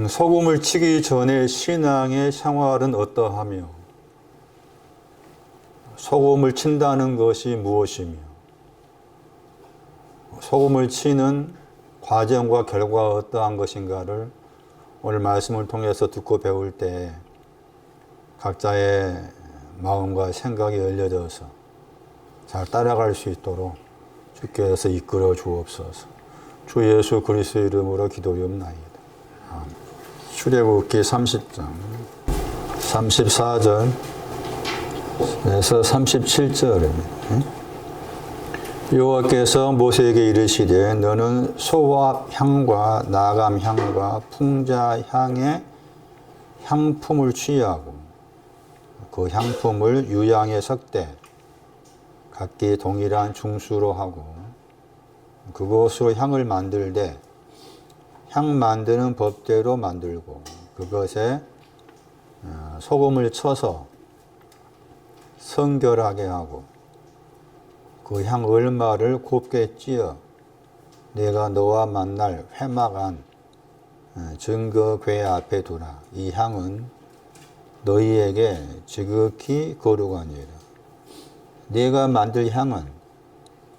소금을 치기 전에 신앙의 생활은 어떠하며 소금을 친다는 것이 무엇이며 소금을 치는 과정과 결과가 어떠한 것인가를 오늘 말씀을 통해서 듣고 배울 때 각자의 마음과 생각이 열려져서 잘 따라갈 수 있도록 주께서 이끌어 주옵소서. 주 예수 그리스도의 이름으로 기도리옵나이다. 출애굽기 30장 34절에서 37절입니다. 여호와께서 모세에게 이르시되 너는 소와 향과 나감 향과 풍자 향의 향품을 취하고 그 향품을 유향의 석대 각기 동일한 중수로 하고 그것으로 향을 만들되 향 만드는 법대로 만들고 그것에 소금을 쳐서 성결하게 하고 그 향 얼마를 곱게 찧어 내가 너와 만날 회막안 증거궤 앞에 두라. 이 향은 너희에게 지극히 거룩하니라. 내가 만들 향은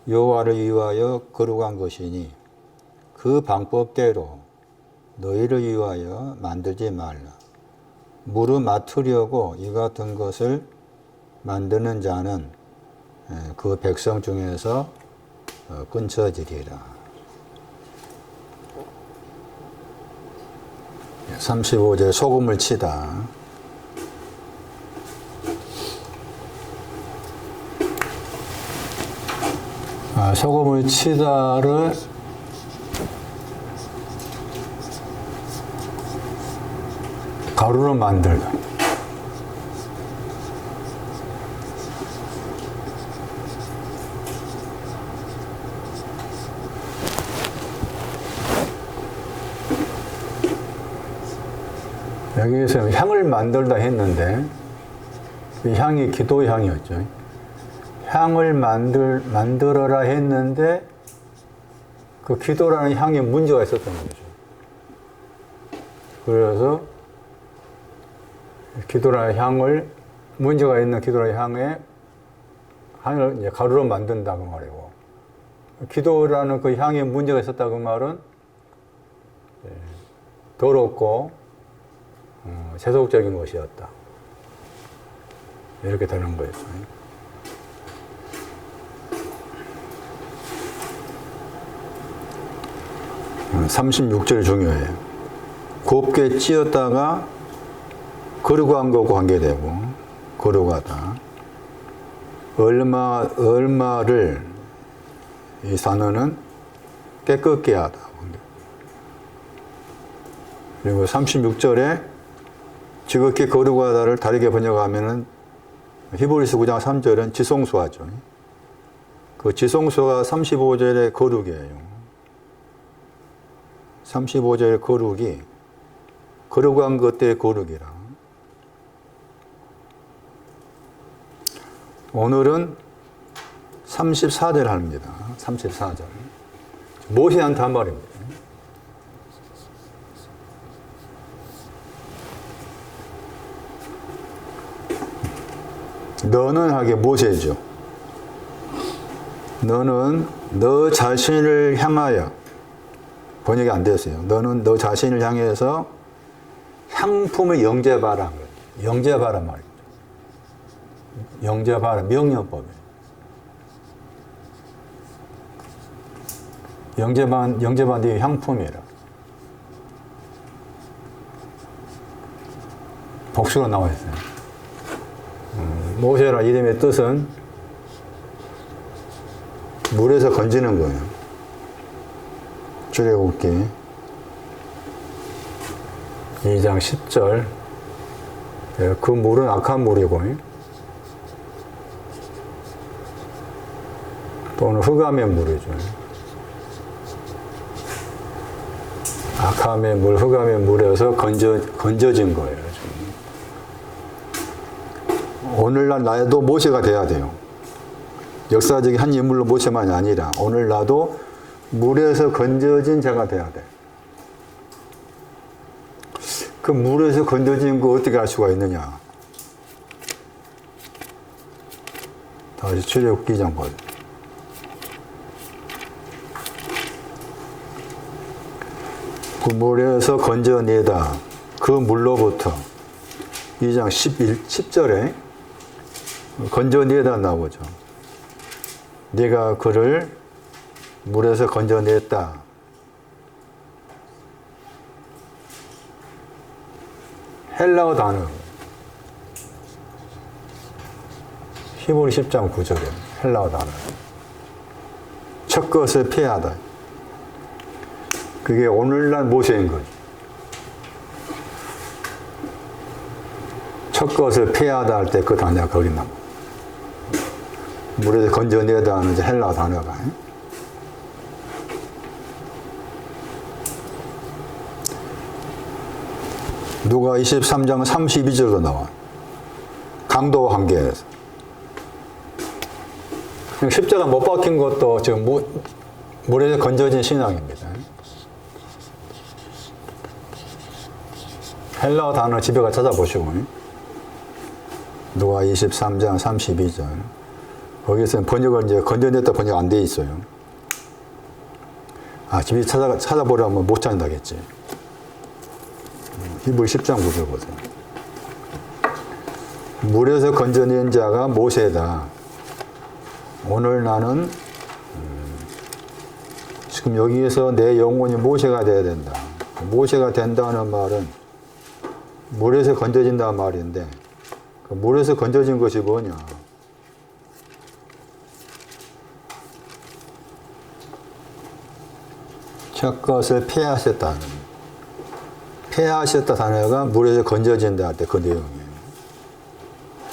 여호와를 위하여 거룩한 것이니 그 방법대로 너희를 위하여 만들지 말라. 물을 맡으려고 이 같은 것을 만드는 자는 그 백성 중에서 끊쳐지리라. 35절 소금을 치다. 소금을 치다를 가루로 만들다. 여기에서 향을 만들다 했는데 이 향이 기도 향이었죠. 향을 만들어라 했는데 그 기도라는 향에 문제가 있었던 거죠. 그래서 기도라는 향을 문제가 있는 기도라는 향을 이제 가루로 만든다고 말이고 기도라는 그 향에 문제가 있었다고 말은 더럽고 세속적인 것이었다. 이렇게 되는 거였어요. 36절 중요해요. 곱게 찧었다가 거룩한 것과 관계되고 거룩하다. 얼마를 이 단어는 깨끗게 하다. 그리고 36절에 지극히 거룩하다를 다르게 번역하면은 히브리서 9장 3절은 지성소하죠. 그 지성소가 35절의 거룩이에요. 35절의 거룩이 거룩한 것들의 거룩이라. 오늘은 34절 합니다. 34절. 모세한테 한 말입니다. 너는 하게 모세죠. 너는 너 자신을 향하여 번역이 안 됐어요. 너는 너 자신을 향해서 향품을 영접하라. 영접하라 말이죠. 영접하라. 명령법이에요. 영접한 뒤에 향품이라. 복수로 나와 있어요. 모세라 이름의 뜻은 물에서 건지는 거예요. 출애굽기 2장 10절. 그 물은 악한 물이고 또는 흑암의 물이죠. 악함의 물, 흑암의 물에서 건져진 거예요. 오늘날 나도 모세가 돼야 돼요. 역사적인 한 인물로 모세만이 아니라 오늘 나도 물에서 건져진 자가 돼야 돼. 그 물에서 건져진 거 어떻게 알 수가 있느냐? 다시 출애굽기 2장 보세요. 그 물에서 건져내다 그 물로부터 2장 10절에 건져내다 나오죠. 네가 그를 물에서 건져냈다. 헬라어 단어. 히브리 10장 9절에 헬라어 단어. 첫 것을 피하다. 그게 오늘날 모세인 거죠. 첫 것을 피하다 할 때 그 단어가 거기 나와. 물에서 건져내다 하는 헬라어 단어가. 누가 23장 32절도 나와. 강도와 관계에서. 십자가 못 박힌 것도 지금 물에서 건져진 신앙입니다. 헬라어 단어 집에 가 찾아보시고. 누가 23장 32절. 거기서는 번역을 이제 건져냈다 번역 안 돼 있어요. 아, 집에 찾아보려면 못 찾는다겠지. 히브리 10장 9절 보세요. 물에서 건져낸 자가 모세다. 오늘 나는 지금 여기에서 내 영혼이 모세가 돼야 된다. 모세가 된다는 말은 물에서 건져진다는 말인데 그 물에서 건져진 것이 뭐냐? 첫 것을 폐하셨다는 폐하셨다 단어가 물에서 건져진다 할 때 그 내용이에요.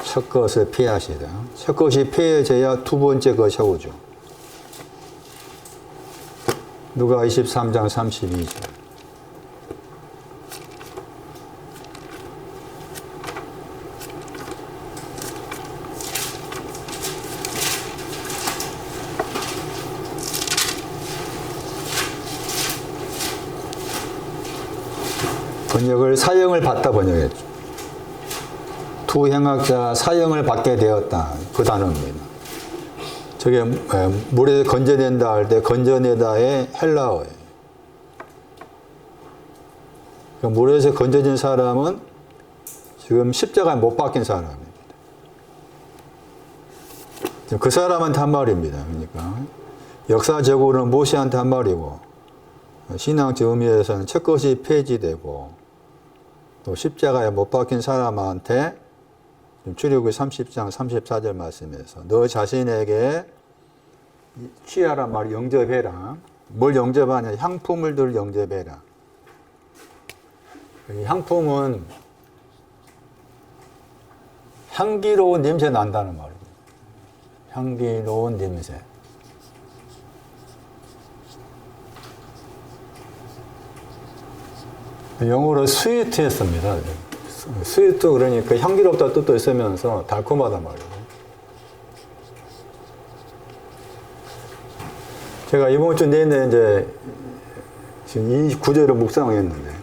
첫 것을 폐하시다. 첫 것이 폐해져야 두 번째 것이 오죠. 누가 23장 32절. 번역을 사형을 받다 번역했죠. 투행학자 사형을 받게 되었다. 그 단어입니다. 저게 물에서 건져낸다 할 때 건져내다의 헬라어예요. 그러니까 물에서 건져진 사람은 지금 십자가에 못 박힌 사람입니다. 그 사람한테 한 말입니다. 그러니까 역사적으로는 모세한테 한 말이고 신앙적 의미에서는 첫 것이 폐지되고 또 십자가에 못 박힌 사람한테 출애굽기 30장 34절 말씀에서 너 자신에게 취하란 말을 영접해라. 뭘 영접하냐? 향품을 들 영접해라. 이 향품은 향기로운 냄새 난다는 말입니다. 향기로운 냄새. 영어로 스위트했습니다. 스위트 그러니까 향기롭다 뜻도 있으면서 달콤하단 말이에요. 제가 이번 주 내내 이제 지금 이 구절을 묵상했는데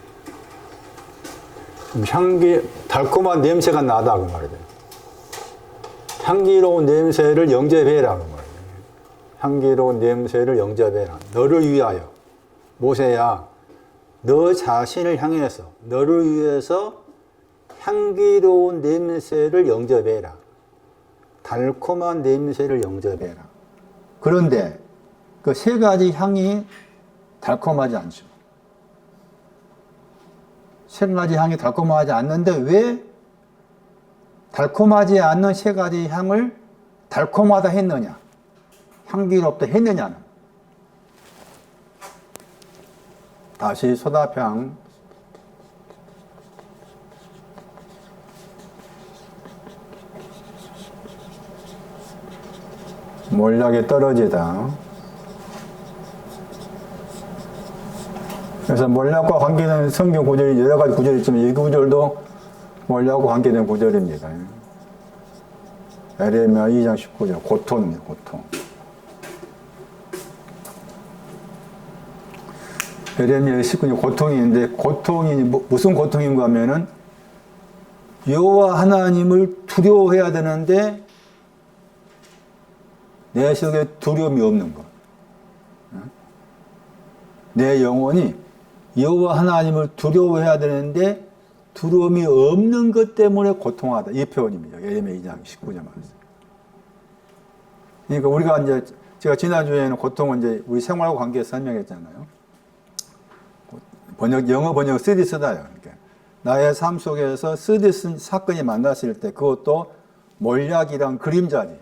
달콤한 냄새가 나다 그 말이에요. 향기로운 냄새를 영접해라 그 말이에요. 향기로운 냄새를 영접해라. 너를 위하여 모세야 너 자신을 향해서 너를 위해서 향기로운 냄새를 영접해라. 달콤한 냄새를 영접해라. 그런데 그 세 가지 향이 달콤하지 않죠. 세 가지 향이 달콤하지 않는데 왜 달콤하지 않는 세 가지 향을 달콤하다 했느냐? 향기롭다 했느냐는 다시 소다평 몰락에 떨어지다. 그래서 몰락과 관계된 성경 구절이 여러 가지 구절이 있지만 이 구절도 몰락과 관계된 구절입니다. 에레미야 2장 19절 고통입니다. 고통. 에레미야 19년 고통인데 고통이 무슨 고통인가 하면은 여호와 하나님을 두려워해야 되는데 내 속에 두려움이 없는 것. 내 영혼이 여호와 하나님을 두려워해야 되는데 두려움이 없는 것 때문에 고통하다. 이 표현입니다. 에레미야 2장 19절 말씀. 그러니까 우리가 이제 제가 지난주에는 고통은 이제 우리 생활과 관계에서 설명했잖아요. 영어 번역 쓰디 쓰다요. 그러니까 나의 삶 속에서 쓰디 쓴 사건이 만났을 때 그것도 몰약이란 그림자지.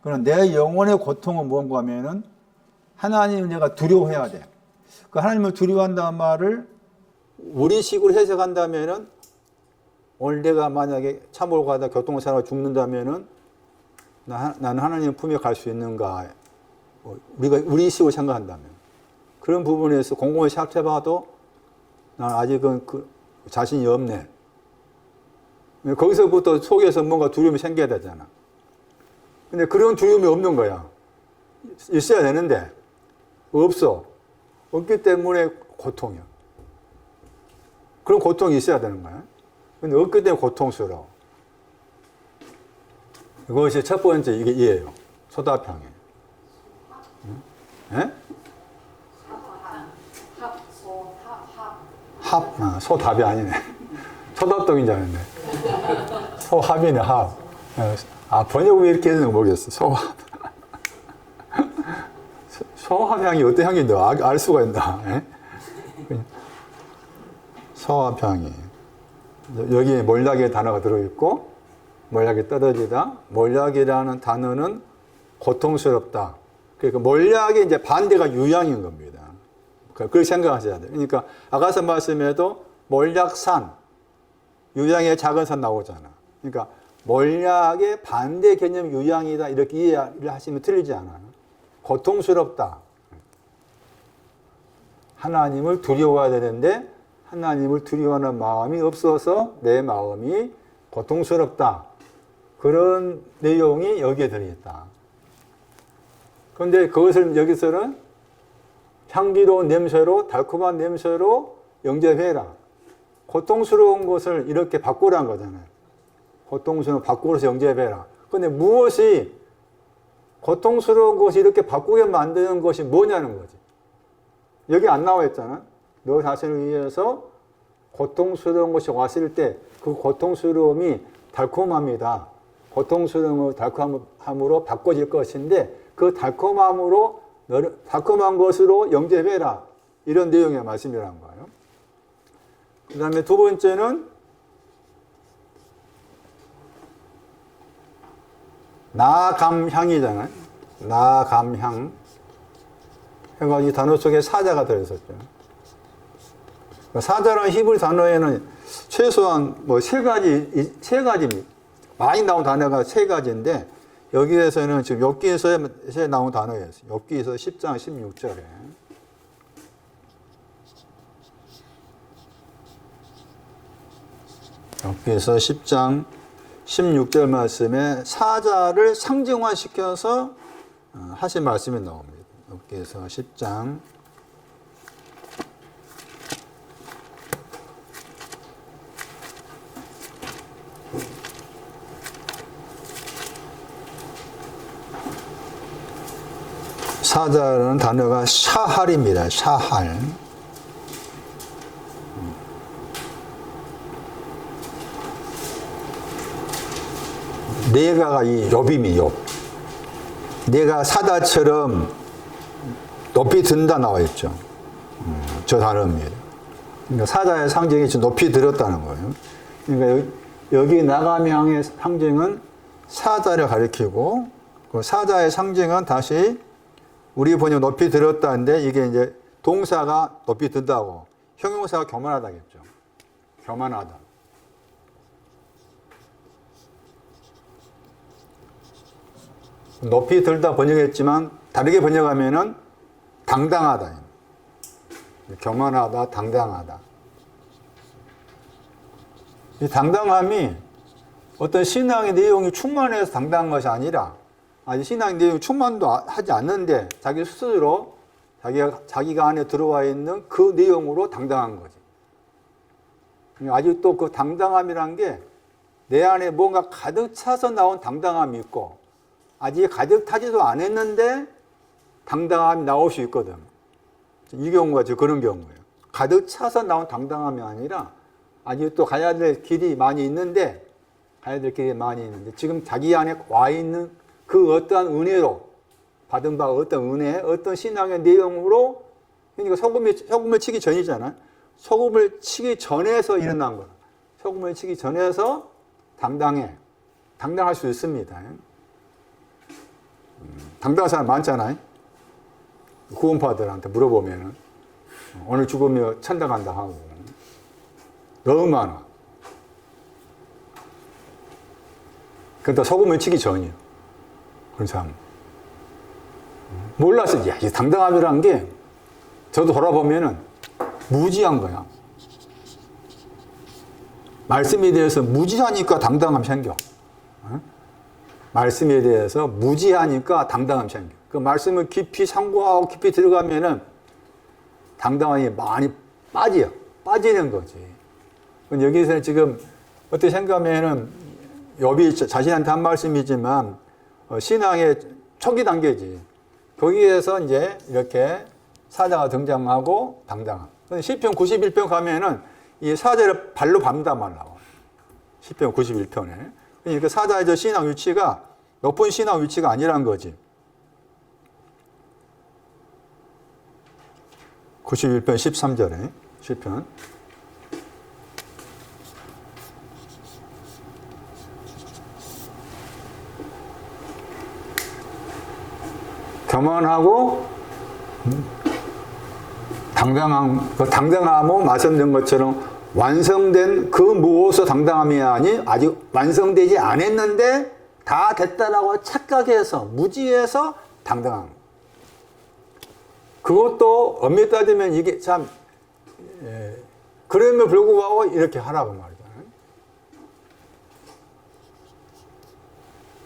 그럼 내 영혼의 고통은 뭔가 하면은 하나님을 내가 두려워해야 돼. 그 하나님을 두려워한다는 말을 우리식으로 해석한다면은 오늘 내가 만약에 차 몰고 가다 교통사고가 죽는다면은 나는 하나님 품에 갈 수 있는가? 우리식으로 생각한다면 그런 부분에서 곰곰이 생각해봐도 난 아직은 자신이 없네. 거기서부터 속에서 뭔가 두려움이 생겨야 되잖아. 근데 그런 두려움이 없는 거야. 있어야 되는데 없어. 없기 때문에 고통이야. 그런 고통이 있어야 되는 거야. 근데 없기 때문에 고통스러워. 이것이 첫 번째 이게 이해요. 소답형이. 예? 소답이 아니네. 소답동인 줄 알았네. 소합이네, 합. 번역을 왜 이렇게 했는지 모르겠어. 소합. 소합향이 어떤 향인지 알 수가 있나. 예? 소합향이. 여기에 몰락의 단어가 들어있고, 몰락이 떨어지다. 몰락이라는 단어는 고통스럽다. 그러니까 몰락의 이제 반대가 유양인 겁니다. 그렇게 생각하셔야 돼요. 그러니까 아가서 말씀에도 몰락산, 유양의 작은 산 나오잖아. 그러니까 몰락의 반대 개념 유양이다. 이렇게 이해를 하시면 틀리지 않아요. 고통스럽다. 하나님을 두려워해야 되는데 하나님을 두려워하는 마음이 없어서 내 마음이 고통스럽다. 그런 내용이 여기에 들어있다. 그런데 그것을 여기서는 향기로운 냄새로, 달콤한 냄새로 영접해라. 고통스러운 것을 이렇게 바꾸라는 거잖아요. 고통스러운 바꾸어서 영접해라. 그런데 무엇이 고통스러운 것이 이렇게 바꾸게 만드는 것이 뭐냐는 거지. 여기 안 나와 있잖아. 너 자신을 위해서 고통스러운 것이 왔을 때 그 고통스러움이 달콤합니다. 고통스러움을 달콤함으로 바꿔질 것인데 그 달콤한 것으로 영접해라. 이런 내용의 말씀이라는 거예요. 그 다음에 두 번째는 나감향이잖아요. 나감향. 해가지고 이 단어 속에 사자가 들어있었죠. 사자라는 히브리 단어에는 최소한 세 가지, 많이 나온 단어가 세 가지인데, 여기에서는 지금 욥기에서 나온 단어예요. 욥기에서 10장 16절에. 욥기에서 10장 16절 말씀에 사자를 상징화시켜서 하신 말씀이 나옵니다. 욥기에서 10장 사자라는 단어가 샤할입니다. 샤할. 내가가 이 욥임이 욥. 내가 사자처럼 높이 든다 나와 있죠. 저 단어입니다. 그러니까 사자의 상징이 지금 높이 들었다는 거예요. 그러니까 여기 나감향의 상징은 사자를 가리키고, 그 사자의 상징은 다시 우리 번역 높이 들었다는데 이게 이제 동사가 높이 든다고, 형용사가 교만하다겠죠. 교만하다. 높이 들다 번역했지만 다르게 번역하면은 당당하다. 교만하다, 당당하다. 이 당당함이 어떤 신앙의 내용이 충만해서 당당한 것이 아니라, 아직 신앙의 내용이 충만도 하지 않는데 자기 스스로 자기가 안에 들어와 있는 그 내용으로 당당한 거지. 아직 또 그 당당함이란 게 내 안에 뭔가 가득 차서 나온 당당함이 있고 아직 가득 타지도 않았는데 당당함이 나올 수 있거든. 이 경우가 지금 그런 경우예요. 가득 차서 나온 당당함이 아니라 아직 또 가야 될 길이 많이 있는데 지금 자기 안에 와 있는 그 어떠한 은혜로 받은 바 어떤 은혜, 어떤 신앙의 내용으로 그러니까 소금을 치기 전이잖아. 소금을 치기 전에서 일어난 거야. 소금을 치기 전에서 당당할 수 있습니다. 당당한 사람 많잖아요. 구원파들한테 물어보면은 오늘 죽으면 천당 간다 하고 너무 많아. 그러니까 소금을 치기 전이에요. 그런 사람. 몰랐어. 야, 이 당당함이라는 게 저도 돌아보면은 무지한 거야. 말씀에 대해서 무지하니까 당당함 생겨. 말씀에 대해서 무지하니까 당당함 생겨. 그 말씀을 깊이 상고하고 깊이 들어가면은 당당함이 많이 빠지는 거지. 여기서 지금 어떻게 생각하면은 욥이 자신한테 한 말씀이지만 신앙의 초기 단계지. 거기에서 이제 이렇게 사자가 등장하고 당당함. 시편 91편 가면은 이 사자를 발로 밟는다 말 나와. 시편 91편에. 그러니까 사자의 저 신앙 위치가 높은 신앙 위치가 아니란 거지. 91편 13절에 시편. 겸손하고 당당함은 말씀드린 것처럼 완성된 그 무엇을 당당함이 아니 아직 완성되지 않았는데 다 됐다라고 착각해서 무지해서 당당함. 그것도 엄밀히 따지면 이게 참 그럼에도 불구하고 이렇게 하라고 말이죠.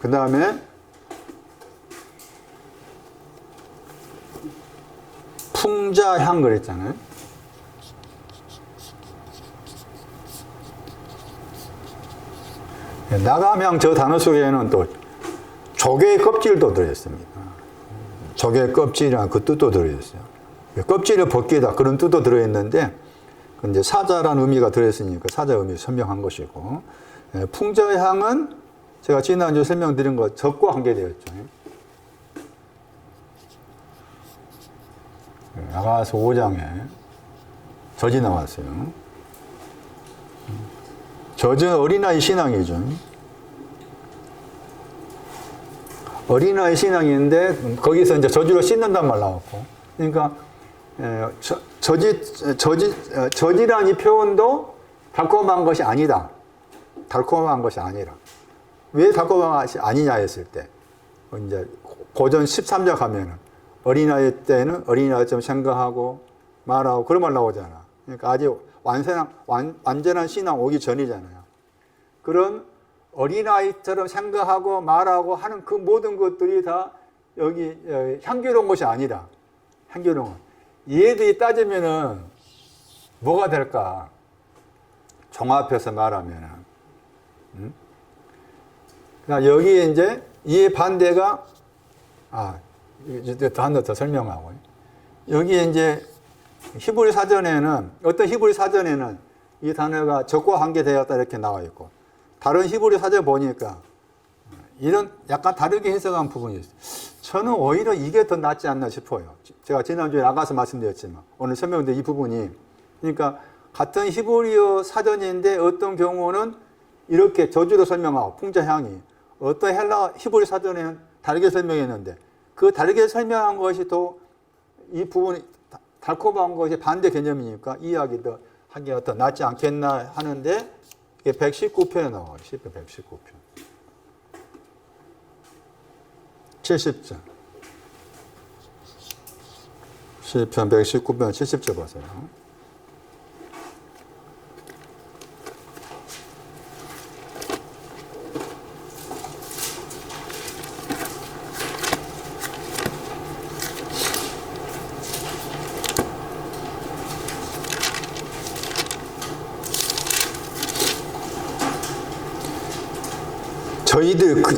그 다음에 풍자향 그랬잖아요. 나감향 저 단어 속에는 또 조개의 껍질도 들어있습니다. 조개의 껍질이란 그 뜻도 들어있어요. 껍질을 벗기다 그런 뜻도 들어있는데 이제 사자라는 의미가 들어있으니까 사자 의미 설명한 것이고 풍자향은 제가 지난주에 설명드린 것 젖과 관계되었죠. 야가서 5장에 젖이 나왔어요. 젖은 어린아이 신앙이죠. 어린아이 신앙인데 거기서 이제 젖으로 씻는단 말 나왔고, 그러니까 젖이라는 이 표현도 달콤한 것이 아니다. 달콤한 것이 아니라 왜 달콤한 것이 아니냐 했을 때 이제 고전 13장 가면은 어린아이 때는 어린아이처럼 생각하고 말하고 그런 말 나오잖아. 그러니까 아직 완전한 신앙 오기 전이잖아요. 그런 어린아이처럼 생각하고 말하고 하는 그 모든 것들이 다 여기 향기로운 것이 아니라 향기로운 것. 얘들이 따지면은 뭐가 될까? 종합해서 말하면은. 그러니까 여기에 이제 이의 반대가 한 번 더 설명하고. 여기에 이제 히브리 사전에는 어떤 히브리 사전에는 이 단어가 적과 관계되었다 이렇게 나와 있고 다른 히브리 사전 보니까 이런 약간 다르게 해석한 부분이 있어요. 저는 오히려 이게 더 낫지 않나 싶어요. 제가 지난주에 나가서 말씀드렸지만 오늘 설명된 이 부분이 그러니까 같은 히브리어 사전인데 어떤 경우는 이렇게 저주로 설명하고 풍자향이 어떤 히브리 사전에는 다르게 설명했는데 그 다르게 설명한 것이 또 이 부분이 달콤한 것이 반대 개념이니까 이해하기 더 하기가 더 낫지 않겠나 하는데 이게 119편에 나와요. 시편 119편. 70절. 시편 119편 70절 보세요.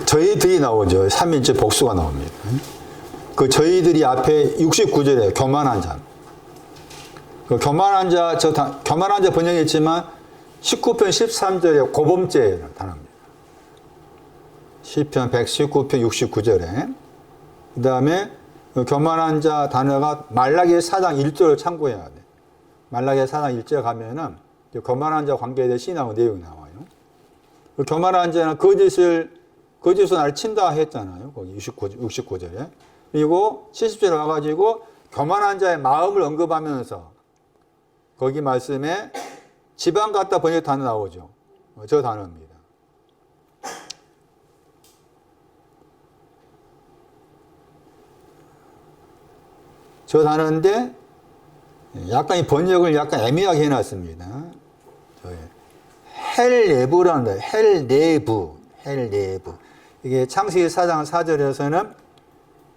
저희들이 나오죠. 3인칭 복수가 나옵니다. 그 저희들이 앞에 69절에 교만한 자. 그 교만한 자, 교만한 자 번역했지만 19편 13절에 고범죄라는 단어입니다. 시편 119편 69절에. 그 다음에 교만한 자 단어가 말라기 4장 1절을 참고해야 돼. 말라기 4장 1절 가면은 교만한 자 관계에 대해 신앙의 내용이 나와요. 그 교만한 자는 거짓으로 나를 친다 했잖아요. 거기 69절에. 그리고 70절에 와가지고 교만한 자의 마음을 언급하면서 거기 말씀에 지방 갖다 번역 단어 나오죠. 저 단어입니다. 저 단어인데 약간 이 번역을 약간 애매하게 해놨습니다. 헬내부라는 거예요. 헬내부. 이게 창세기 4장 4절에서는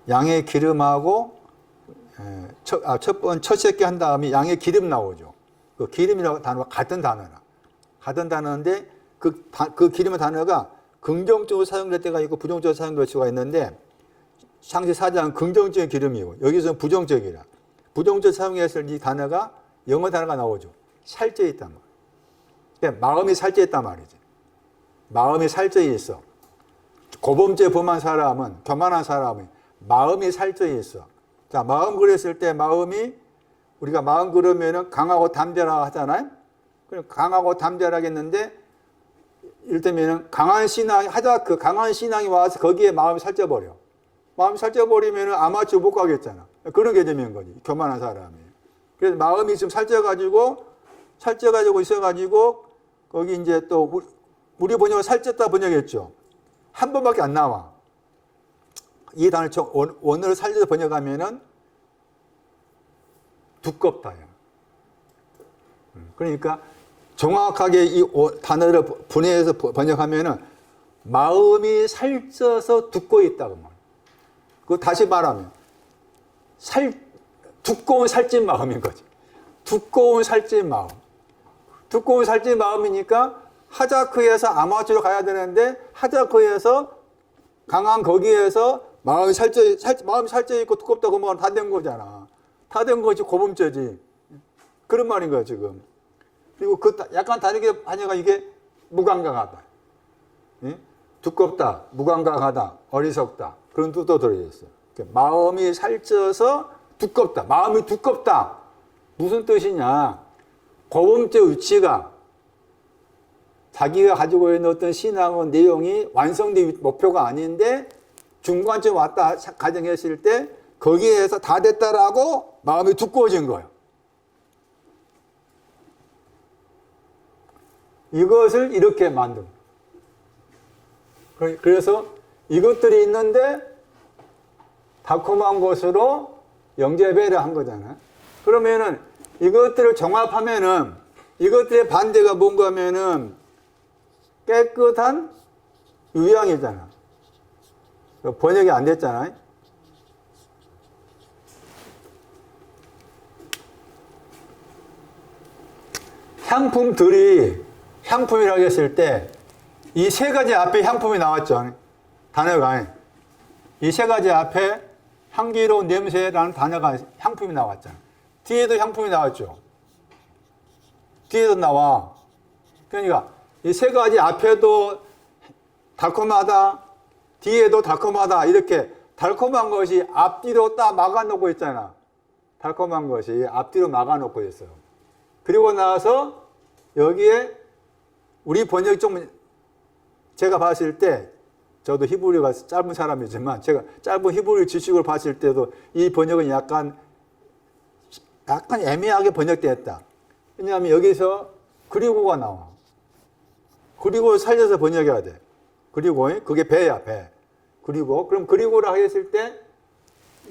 양의 기름하고 첫 새끼 한 다음에 양의 기름 나오죠. 그 기름이라고 단어가 같은 단어인데 그 기름의 단어가 긍정적으로 사용될 때가 있고 부정적으로 사용될 수가 있는데 창세기 4장은 긍정적인 기름이고 여기서는 부정적이라. 부정적 사용했을 이 단어가 영어 단어가 나오죠. 살쪄 있단 말이에요. 그러니까 마음이 살쪄 있단 말이지. 마음이 살쪄 있어. 고범죄 범한 사람은, 교만한 사람은 마음이 살쪄 있어. 자, 마음 그랬을 때 우리가 마음 그러면은 강하고 담대라 하잖아요? 그럼 강하고 담대라겠는데, 이를테면은 강한 신앙이 와서 거기에 마음이 살쪄버려. 마음이 살쪄버리면은 아마추어 못 가겠잖아. 그런 개념인 거지. 교만한 사람이. 그래서 마음이 좀 살쪄가지고 있어가지고, 거기 이제 또, 우리 번역은 살쪘다 번역했죠. 한 번밖에 안 나와. 이 단어를 원어를 살려서 번역하면은 두껍다요. 그러니까 정확하게 이 단어를 분해해서 번역하면은 마음이 살쪄서 두꺼워 있다고 말해요. 그거 다시 말하면 두꺼운 살찐 마음인 거지. 두꺼운 살찐 마음이니까 하자크에서 아마추어로 가야 되는데 하자크에서 강한 거기에서 마음이 살쪄 있고 두껍다고 하면 다 된 거잖아. 다 된 거지. 고범죄지. 그런 말인 거야 지금. 그리고 약간 다르게 하냐가 이게 무감각하다. 예? 두껍다, 무감각하다, 어리석다. 그런 뜻도 들어있어. 마음이 살쪄서 두껍다. 마음이 두껍다. 무슨 뜻이냐. 고범죄 위치가 자기가 가지고 있는 어떤 신앙의 내용이 완성된 목표가 아닌데 중간쯤 왔다 가정했을 때 거기에서 다 됐다라고 마음이 두꺼워진 거예요. 이것을 이렇게 만든 거예요. 그래서 이것들이 있는데 달콤한 것으로 영재배를 한 거잖아요. 그러면은 이것들을 종합하면은 이것들의 반대가 뭔가 하면은 깨끗한 유양이잖아. 번역이 안 됐잖아요. 향품이라고 했을 때 이 세 가지 앞에 향품이 나왔죠. 단어가. 이 세 가지 앞에 향기로운 냄새라는 단어가 향품이 나왔잖아. 뒤에도 향품이 나왔죠. 뒤에도 나와. 그러니까 이 세 가지 앞에도 달콤하다, 뒤에도 달콤하다, 이렇게 달콤한 것이 앞뒤로 딱 막아놓고 있잖아. 달콤한 것이 앞뒤로 막아놓고 있어요. 그리고 나서 여기에 우리 번역이 좀 제가 봤을 때 저도 히브리가 짧은 사람이지만 제가 짧은 히브리 지식을 봤을 때도 이 번역은 약간 애매하게 번역되었다. 왜냐하면 여기서 그리고가 나와. 그리고 살려서 번역해야 돼. 그리고 그게 배야, 배. 그리고 그럼 그리고라 했을 때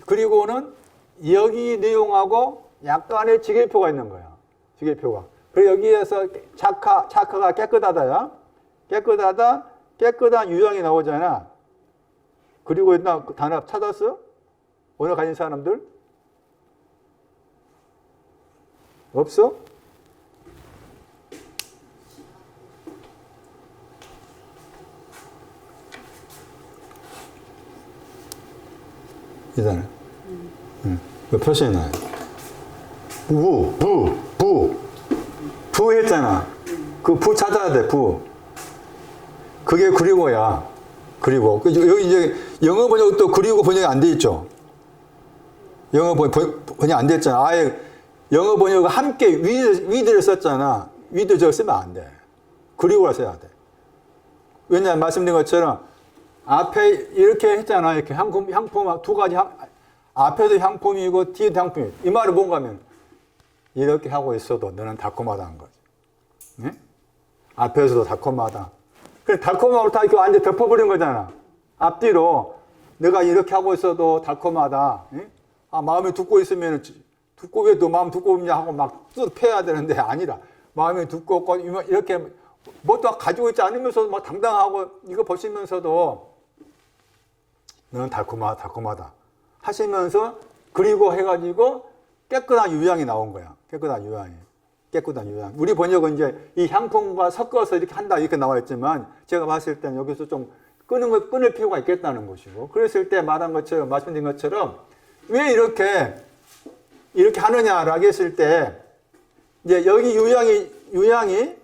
그리고는 여기 내용하고 약간의 지계표가 있는 거야. 지계표가. 그리고 여기에서 차카가 깨끗하다야. 깨끗한 유형이 나오잖아. 그리고 있나 단어 찾았어? 오늘 가진 사람들? 없어? 그 표시나요? 부 했잖아. 그 부 찾아야 돼, 부. 그게 그리고야. 그리고. 여기 이제 영어 번역도 그리고 번역이 안 돼 있죠? 영어 번역 안 됐잖아. 아예 영어 번역을 함께 위드를 썼잖아. 위드 저거 쓰면 안 돼. 그리고라 써야 돼. 왜냐하면 말씀드린 것처럼 앞에 이렇게 했잖아. 이렇게 향품 두 가지 앞에도 향품이고 뒤에도 향품이. 이 말은 뭔가 하면 이렇게 하고 있어도 너는 달콤하다는 거지. 네? 앞에서도 달콤하다. 그래 달콤함을 다 이렇게 완전 덮어버린 거잖아. 앞뒤로 내가 이렇게 하고 있어도 달콤하다. 네? 아 마음이 두꺼워 있으면 왜 또 마음 두꺼우냐 하고 막 뜯어 패야 되는데 아니라 마음이 두껍고 이렇게 뭣도 가지고 있지 않으면서도 막 당당하고 이거 보시면서도 너는 달콤하다 하시면서 그리고 해가지고 깨끗한 유향이 나온 거야. 깨끗한 유향. 우리 번역은 이제 이 향품과 섞어서 이렇게 한다 이렇게 나와 있지만 제가 봤을 때는 여기서 좀 끊을 필요가 있겠다는 것이고 그랬을 때 말씀드린 것처럼 왜 이렇게 하느냐라고 했을 때 이제 여기 유향이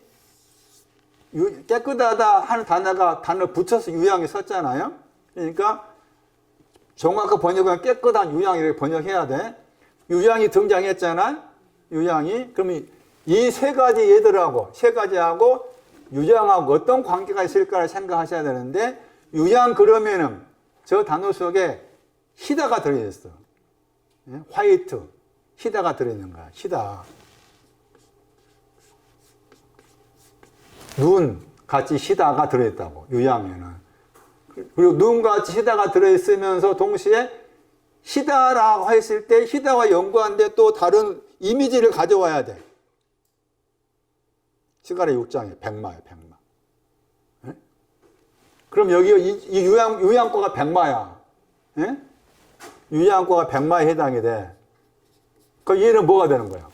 깨끗하다 하는 단어 붙여서 유향이 썼잖아요. 그러니까 정확한 번역은 깨끗한 유향 이렇게 번역해야 돼. 유향이 등장했잖아. 유향이. 그러면 이 세 가지하고 유향하고 어떤 관계가 있을까를 생각하셔야 되는데 유향 그러면은 저 단어 속에 히다가 들어있어. 화이트. 히다가 들어있는 거야. 히다. 눈 같이 히다가 들어있다고. 유향에는. 그리고 눈같이 히다가 들어있으면서 동시에 히다라고 했을 때 히다와 연관된 또 다른 이미지를 가져와야 돼. 시가라 6장에 백마예요. 백마. 네? 그럼 여기 이 유향과가 백마야. 네? 유향과가 백마에 해당이 돼. 그럼 얘는 뭐가 되는 거야?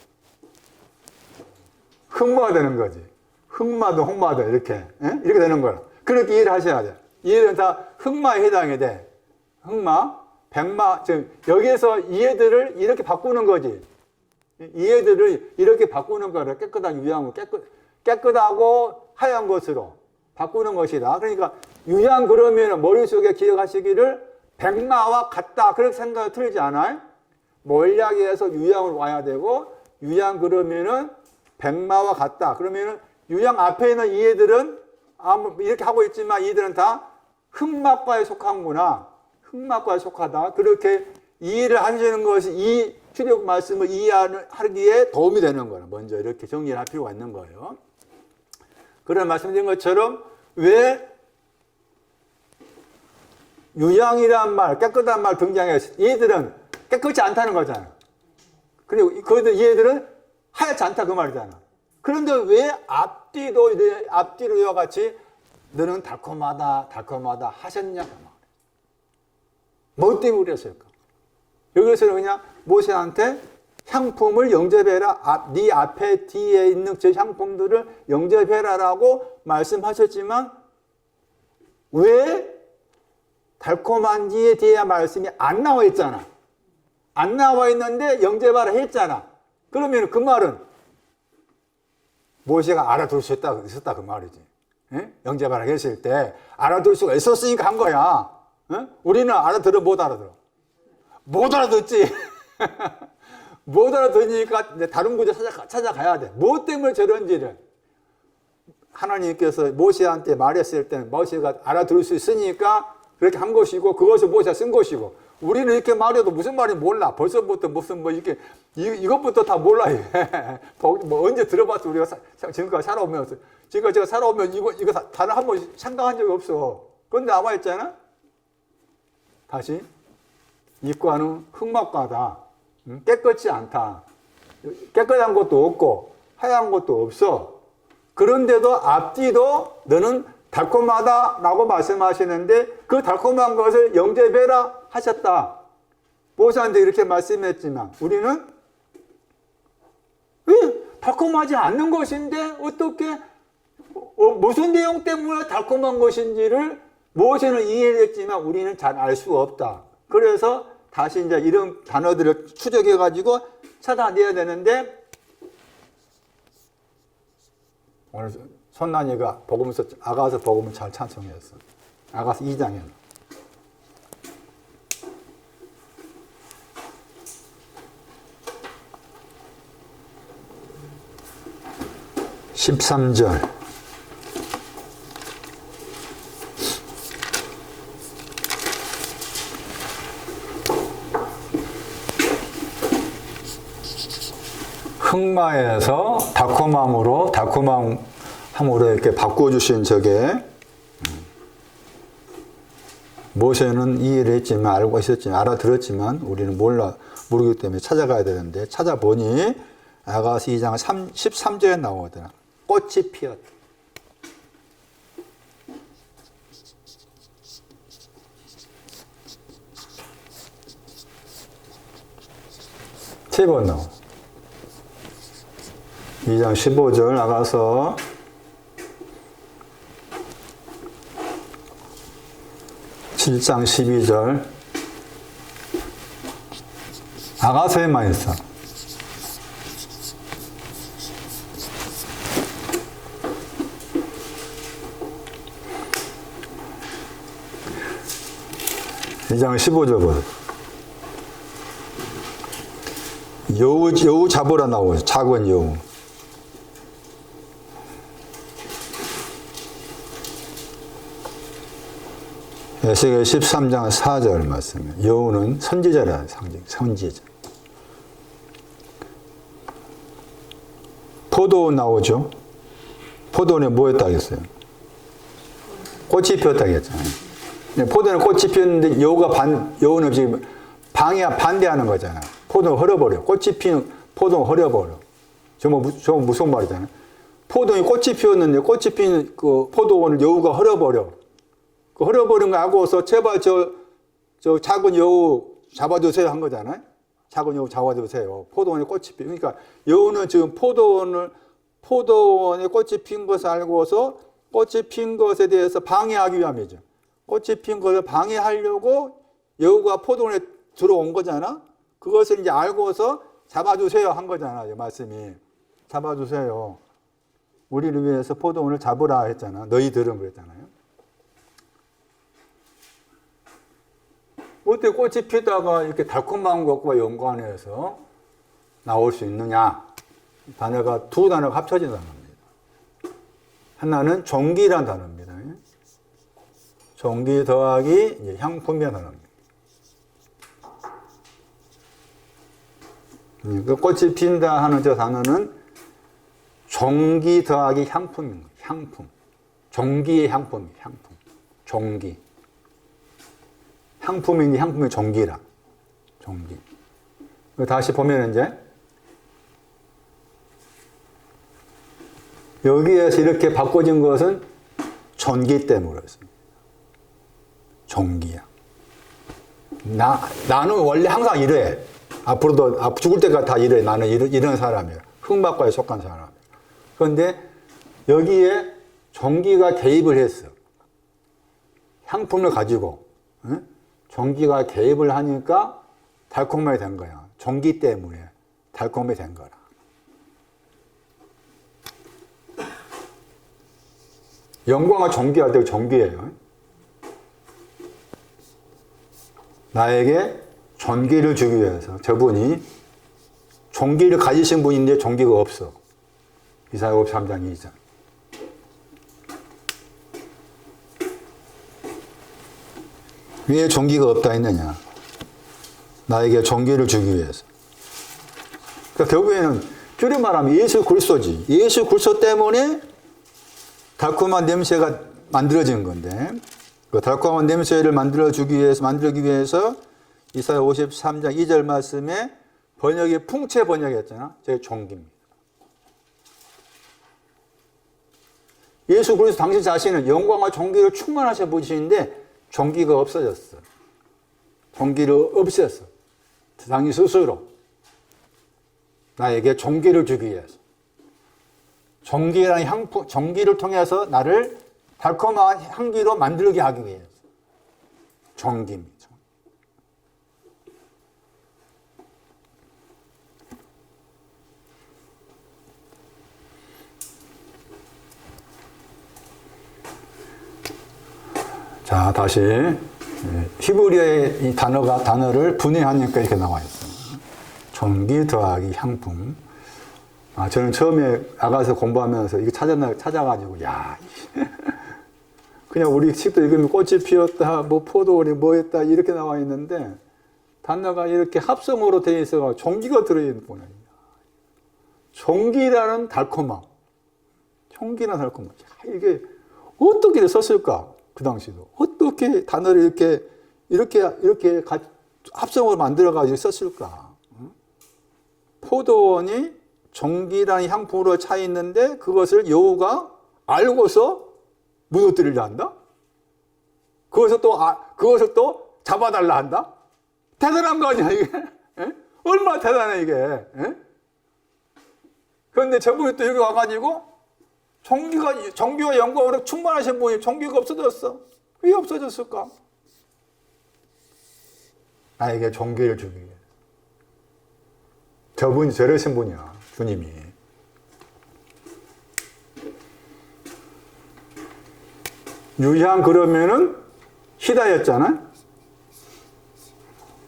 흑마가 되는 거지. 흑마도 홍마도 이렇게 이렇게 되는 거야. 그렇게 이해를 하셔야 돼. 얘는 다 흑마에 해당이 돼. 흑마, 백마. 즉 여기에서 얘들을 이렇게 바꾸는 거지. 얘들을 이렇게 바꾸는 거를 깨끗한 유향으로 깨끗하고 하얀 것으로 바꾸는 것이다. 그러니까 유향 그러면 머릿속에 기억하시기를 백마와 같다. 그렇게 생각이 틀리지 않아요? 몰약에서 유향을 와야 되고 유향 그러면은 백마와 같다. 그러면은 유향 앞에 있는 이 애들은 이렇게 하고 있지만 이들은 다 흑마과에 속한구나. 흑마과에 속하다. 그렇게 이해를 하시는 것이 이 출애굽 말씀을 이해하기에 도움이 되는 거예요. 먼저 이렇게 정리를 할 필요가 있는 거예요. 그런 말씀드린 것처럼 왜 유향이란 말, 깨끗한 말 등장해서 얘들은 깨끗이 않다는 거잖아. 그리고 얘들은 하얗지 않다 그 말이잖아. 그런데 왜 앞뒤로 이와 같이 너는 달콤하다 하셨냐 그 말. 뭐 때문에 그랬을까? 여기서는 그냥 모세한테 향품을 영접해라. 네 앞에 뒤에 있는 저 향품들을 영접해라라고 말씀하셨지만 왜 달콤한지에 대해 말씀이 안 나와 있잖아. 안 나와 있는데 영접하라 했잖아. 그러면 그 말은 모세가 알아둘 수 있었다 그 말이지. 예? 영접하라 했을 때 알아둘 수가 있었으니까 한 거야. 예? 우리는 알아들어 못 알아들어. 못 알아듣지. 못 알아듣으니까 다른 구조 찾아가야 돼. 뭐 때문에 저런지를. 하나님께서 모세한테 말했을 때는 모세가 알아들을 수 있으니까 그렇게 한 것이고 그것을 모세가 쓴 것이고 우리는 이렇게 말해도 무슨 말인지 몰라. 벌써부터 무슨 이렇게 이것부터 다 몰라. 뭐 언제 들어봤어. 우리가 지금까지 살아오면서. 지금까지 제가 살아오면 이거 단어 한 번 생각한 적이 없어. 그런데 나와 있잖아. 다시 이과는 흑마과다. 깨끗이 않다. 깨끗한 것도 없고 하얀 것도 없어. 그런데도 앞뒤도 너는 달콤하다라고 말씀하시는데 그 달콤한 것을 영접해라 하셨다. 모세한테 이렇게 말씀했지만 우리는 왜 달콤하지 않는 것인데 어떻게 무슨 내용 때문에 달콤한 것인지를 모세는 이해했지만 우리는 잘 알 수가 없다. 그래서 다시 이제 이런 단어들을 추적해가지고 찾아내야 되는데, 오늘 선난이가 복음서, 아가서 복음을 잘 찬송했어. 아가서 2장에. (13절) 흑마에서 달콤함으로 이렇게 바꿔주신 저게, 모세는 이해를 했지만, 알고 있었지만, 알아들었지만 우리는 모르기 때문에 찾아가야 되는데, 찾아보니 아가서 2장 13절에 나오더라. 꽃이 피었다. 세 번 나와. 2장 15절 아가서 7장 12절 아가서에만 있어. 이 장 15절 보세요. 여우 잡으러 나오죠. 작은 여우. 에스겔 13장 4절 말씀이에요. 여우는 선지자라는 상징, 선지자. 포도원 나오죠. 포도원에 뭐 했다 하겠어요? 꽃이 피었다 하겠잖아요. 포도는 꽃이 피었는데 여우는 지금 반대하는 거잖아. 포도는 헐어버려. 꽃이 피는 포도는 헐어버려. 저거 무서운 말이잖아요. 포도는 꽃이 피었는데 꽃이 피는 그 포도원을 여우가 헐어버려. 그 헐어버린 거 알고서 제발 저 작은 여우 잡아주세요 한 거잖아요. 작은 여우 잡아주세요. 포도원에 꽃이 피. 그러니까 여우는 지금 포도원에 꽃이 핀 것을 알고서 꽃이 핀 것에 대해서 방해하기 위함이죠. 꽃이 핀 것을 방해하려고 여우가 포도원에 들어온 거잖아. 그것을 이제 알고서 잡아주세요 한 거잖아. 이 말씀이. 잡아주세요. 우리를 위해서 포도원을 잡으라 했잖아. 너희들은 그랬잖아요. 어떻게 꽃이 피다가 이렇게 달콤한 것과 연관해서 나올 수 있느냐? 두 단어가 합쳐진 단어입니다. 하나는 종기란 단어입니다. 종기 더하기 향품이란 단어입니다. 그 꽃이 핀다 하는 저 단어는 종기 더하기 향품인 거예요. 향품. 종기의 향품이에요. 향품. 종기. 향품이니 향품의 종기라. 종기. 다시 보면 이제 여기에서 이렇게 바꿔진 것은 종기 때문이었습니다. 종기야. 나는 원래 항상 이래. 앞으로도 죽을 때까지 다 이래. 나는 이런 사람이야. 흑막과에 속한 사람이야. 그런데 여기에 종기가 개입을 했어. 향품을 가지고. 응? 종기가 개입을 하니까 달콤하게 된 거야. 종기 때문에 달콤하게 된 거라. 영광과 종기할 때 종기예요. 나에게 종기를 주기 위해서 저분이 종기를 가지신 분인데 종기가 없어. 이사야 53장 2절. 왜 종기가 없다 했느냐? 나에게 종기를 주기 위해서. 그러니까 결국에는 줄여 말하면 예수 그리스도지. 예수 그리스도 때문에 달콤한 냄새가 만들어진 건데, 그 달콤한 냄새를 만들기 위해서 이사야 53장 2절 말씀에 번역이 풍채 번역이었잖아. 저게 종기입니다. 예수 그리스도 당신 자신은 영광과 종기를 충만하셔 보시는데 종기가 없어졌어. 종기를 없앴어. 당신 스스로. 나에게 종기를 주기 위해서. 종기라는 종기를 통해서 나를 달콤한 향기로 만들게 하기 위해서. 종기입니다. 자, 다시 히브리어의 이 단어를 분해하니까 이렇게 나와 있어요. 전기 더하기 향품. 저는 처음에 나가서 공부하면서 이거 찾아가지고, 야, 그냥 우리 책도 읽으면 꽃이 피었다, 뭐 포도원이 뭐 했다, 이렇게 나와 있는데, 단어가 이렇게 합성어로 되어 있어가 전기가 들어있구나. 전기라는 달콤함. 전기라는 달콤함. 이게 어떻게 썼을까? 그 당시도. 어떻게 단어를 이렇게 합성어로 만들어가지고 썼을까? 포도원이 전기라는 향품으로 차 있는데 그것을 여우가 알고서 무너뜨리려 한다? 그것을 또 잡아달라 한다? 대단한 거 아니야, 이게? 에? 얼마나 대단해, 이게? 에? 그런데 저분이 또 여기 와가지고 전기와 영광으로 충만하신 분이 전기가 없어졌어. 왜 없어졌을까? 나에게 전기를 주기 위해. 저분이 저러신 분이야, 주님이. 유향 그러면은 희다였잖아?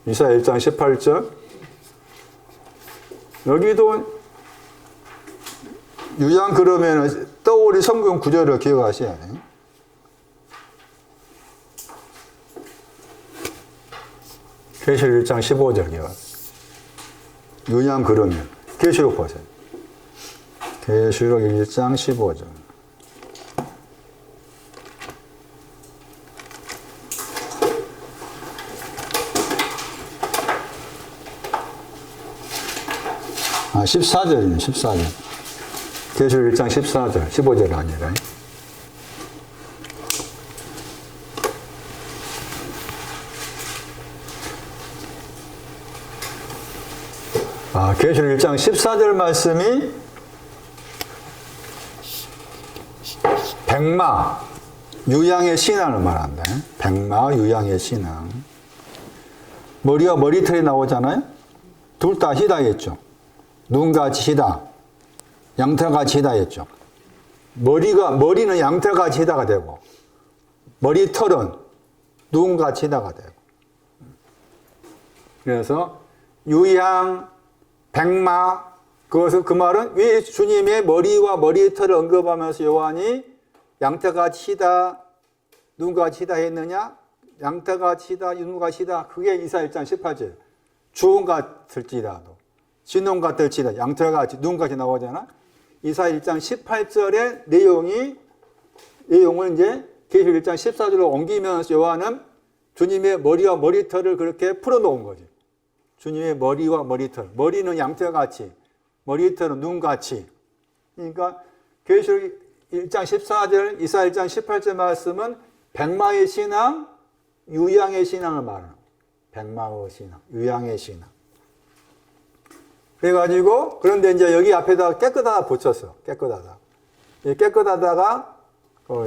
이사야 1장 18절. 여기도 유향 그러면은 떠오르는 성경 구절을 기억하셔야 돼. 계시록 1장 15절 기억. 유향 그러면 계시록 보세요. 계시록 1장 15절. 아, 14절이네, 14절. 계시록 1장 14절, 15절 아니라. 계시록 1장 14절 말씀이 백마, 유향의 신앙을 말한다. 백마, 유향의 신앙. 머리와 머리털이 나오잖아요? 둘 다 희다겠죠. 눈같이 희다. 양털같이 희다겠죠. 머리는 양털같이 희다가 되고, 머리털은 눈같이 희다가 되고. 그래서 유향, 백마, 그 말은 왜 주님의 머리와 머리털을 언급하면서 요한이 양털같이 희다, 눈같이 희다 했느냐? 양털같이 희다, 눈같이 희다. 그게 이사야 1장 18절. 주홍 같을지라도, 진홍 같을지라도, 양털같이, 눈같이 나오잖아. 이사야 1장 18절의 내용을 이제 계시록 1장 14절로 옮기면서 요한은 주님의 머리와 머리털을 그렇게 풀어놓은 거지. 주님의 머리와 머리털. 머리는 양털같이, 머리털은 눈같이. 그러니까 계시록 1장 14절, 이사야 1장 18절 말씀은 백마의 신앙, 유향의 신앙을 말하는 거예요. 백마의 신앙, 유향의 신앙. 그래가지고, 그런데 이제 여기 앞에다가 깨끗하다 붙였어. 깨끗하다. 깨끗하다가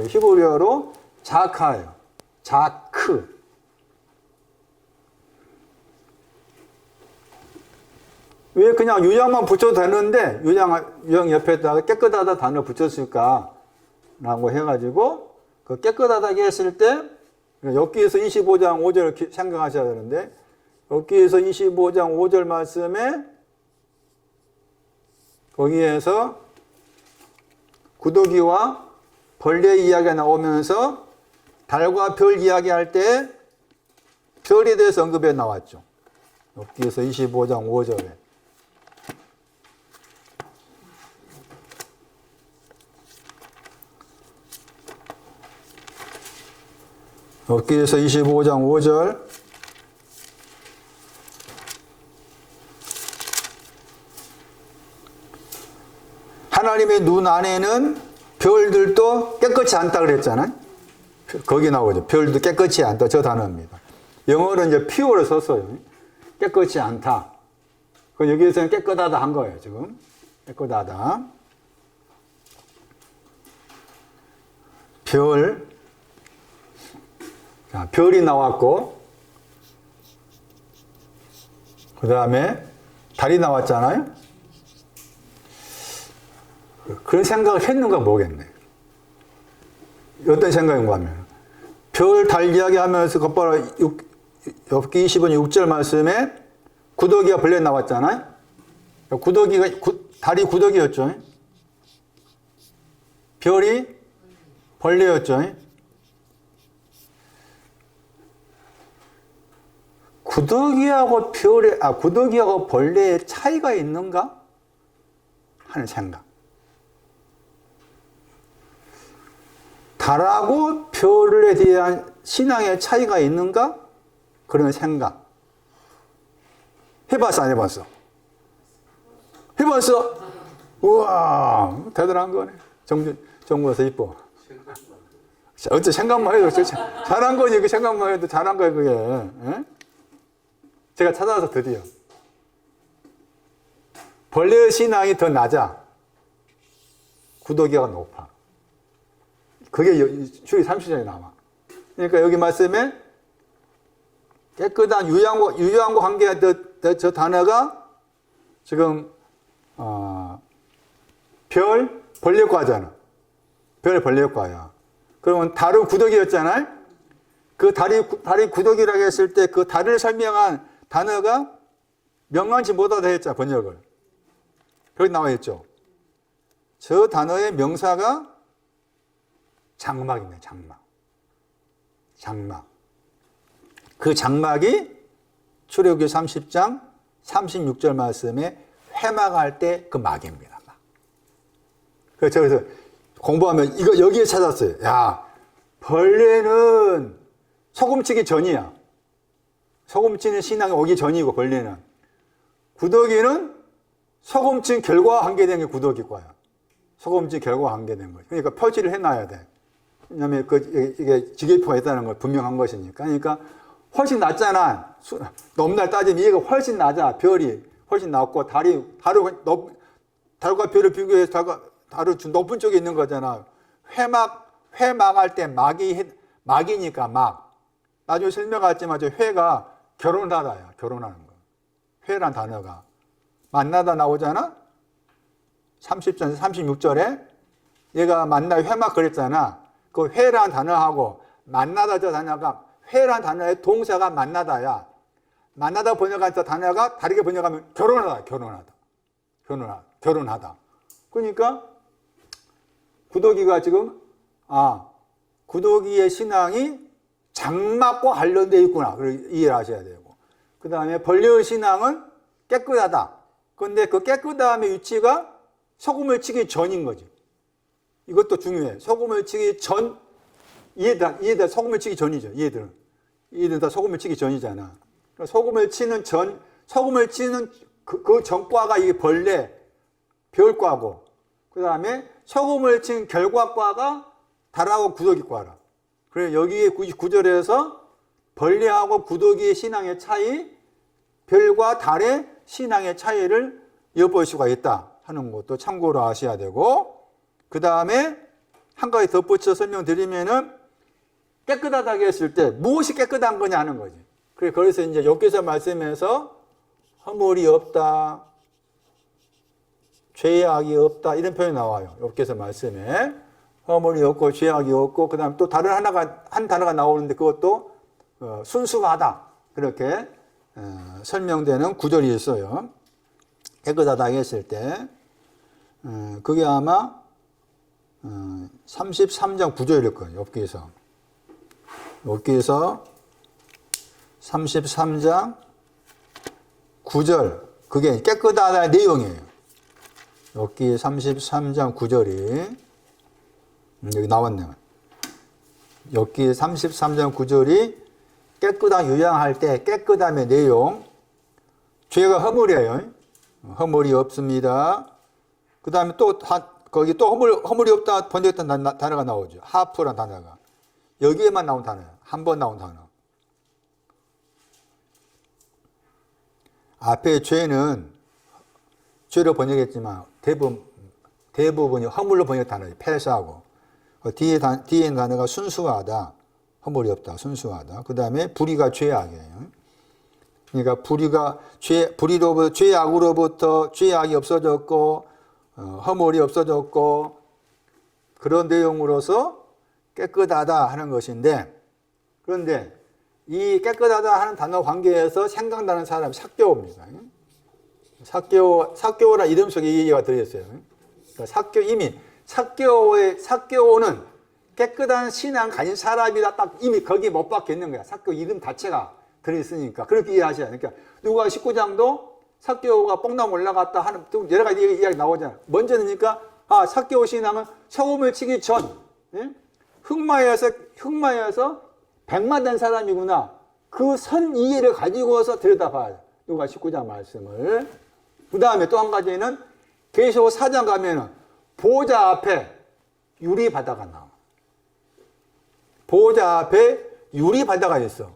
히브리어로 자카예요. 자크. 왜 그냥 유향만 붙여도 되는데, 유향 옆에다가 깨끗하다 단어 붙였을까? 라고 해가지고, 그 깨끗하다게 했을 때, 엽기에서 25장 5절 생각하셔야 되는데, 엽기에서 25장 5절 말씀에, 거기에서 구더기와 벌레 이야기가 나오면서 달과 별 이야기할 때 별에 대해서 언급해 나왔죠. 엽기에서 25장 5절에. 엽기에서 25장 5절. 하나님의 눈 안에는 별들도 깨끗이 않다 그랬잖아요. 거기 나오죠. 별도 깨끗이 않다. 저 단어입니다. 영어로 이제 pure를 썼어요. 깨끗이 않다. 여기에서는 깨끗하다 한 거예요, 지금. 깨끗하다. 별. 자, 별이 나왔고, 그 다음에 달이 나왔잖아요. 그런 생각을 했는가 모르겠네. 어떤 생각인가 하면, 별, 달 이야기하면서 곧바로 엽기 20번 6절 말씀에 구더기와 벌레 나왔잖아요. 달이 구더기였죠. 별이 벌레였죠. 구더기하고 벌레의 차이가 있는가 하는 생각. 달하고 별에 대한 신앙의 차이가 있는가 그런 생각. 해봤어 안 해봤어? 해봤어? 우와 대단한 거네. 정부에서 이뻐. 어째 생각만 해도 잘한 거지. 그 생각만 해도 잘한 거야 그게. 에? 제가 찾아서 드디어 벌레의 신앙이 더 낮아. 구더기가 높아. 그게 주의 30장에 나와. 그러니까 여기 말씀에 깨끗한 유양과 관계된 저 단어가 지금 별 벌레과잖아. 별 벌레과야. 그러면 달은 구더기였잖아요. 그 달이 구더기라고 했을 때 그 달을 설명한 단어가 명랑치 못하다 했죠. 번역을. 여기 나와 있죠. 저 단어의 명사가 장막입니다. 장막. 그 장막이 출애굽기 30장 36절 말씀에 회막할 때 그 막입니다. 그래서 공부하면 이거 여기에 찾았어요. 야, 벌레는 소금치기 전이야. 소금치는 신앙이 오기 전이고 벌레는. 구더기는 소금친 결과와 관계된 게 구더기과야. 소금친 결과와 관계된 거죠. 그러니까 표시를 해놔야 돼. 왜냐하면 이게 지계표가 있다는 걸 분명한 것이니까. 그러니까 훨씬 낫잖아. 넘날 따지면 얘가 훨씬 낮아. 별이 훨씬 낮고 달과 별을 비교해서 달은 높은 쪽에 있는 거잖아. 회막할 때 막이니까 막. 나중에 설명하지만 저 회가 결혼하다야. 결혼하는 거. 회란 단어가 만나다 나오잖아. 30절 36절에 얘가 만나 회막 그랬잖아. 그 회란 단어하고 만나다 저 단어가 회란 단어의 동사가 만나다야. 만나다 번역한 저 단어가 다르게 번역하면 결혼하다. 그러니까 구더기가 지금 구더기의 신앙이 장막과 관련되어 있구나. 이해를 하셔야 되고. 그 다음에 벌레의 신앙은 깨끗하다. 그런데 그 깨끗함의 위치가 소금을 치기 전인 거지. 이것도 중요해. 소금을 치기 전, 얘들 소금을 치기 전이죠. 얘들은 다 소금을 치기 전이잖아. 소금을 치는 그 전과가 이게 별과고, 그 다음에 소금을 친 결과과가 달하고 구더기과라. 그래서 여기에 9절에서 벌레하고 구더기의 신앙의 차이, 별과 달의 신앙의 차이를 엿볼 수가 있다 하는 것도 참고로 아셔야 되고, 그 다음에 한 가지 덧붙여 설명드리면은 깨끗하다고 했을 때 무엇이 깨끗한 거냐 하는 거지. 그래서 이제 욥기서 말씀에서 허물이 없다, 죄악이 없다 이런 표현이 나와요. 욥기서 말씀에 허물이 없고 죄악이 없고, 그 다음에 또 다른 한 단어가 나오는데 그것도 순수하다 그렇게 설명되는 구절이 있어요. 깨끗하다 했을 때 그게 아마 33장 9절일 거예요. 욥기에서 33장 9절 그게 깨끗하다의 내용이에요. 욥기 33장 9절이 여기 나왔네요. 욥기 33장 9절이 깨끗한 유양할 때 깨끗함의 내용, 죄가 허물이에요. 허물이 없습니다. 그 다음에 또 거기 또 허물이 없다 번역했던 단어가 나오죠. 하프라는 단어가 여기에만 나온 단어예요. 한 번 나온 단어. 앞에 죄는 죄로 번역했지만 대부분이 허물로 번역 단어예요. 폐사하고. 뒤에 있는 단어가 순수하다. 허물이 없다. 순수하다. 그 다음에 불의가 죄악이에요. 그러니까 죄악으로부터 죄악이 없어졌고, 허물이 없어졌고, 그런 내용으로서 깨끗하다 하는 것인데, 그런데 이 깨끗하다 하는 단어 관계에서 생각나는 사람이 삭개오입니다. 삭개오라 이름 속에 이 얘기가 들어있어요. 그러니까 이미 삭개오는 깨끗한 신앙 가진 사람이다. 딱 이미 거기에 못 박혀 있는 거야. 삭개오 이름 자체가 들어있으니까. 그렇게 이해하셔야 돼요. 그러니까 누가 19장도 삭개오가 뽕나무 올라갔다 하는 또 여러 가지 이야기 나오잖아요. 먼저는 그러니까 삭개오 신앙은 소금을 치기 전 흑마에서 백마된 사람이구나. 그 선 이해를 가지고서 들여다봐야 돼. 누가 19장 말씀을. 그 다음에 또 한 가지는 계시록 4장 가면은 보호자 앞에 유리바다가 나와. 보호자 앞에 유리바다가 있어.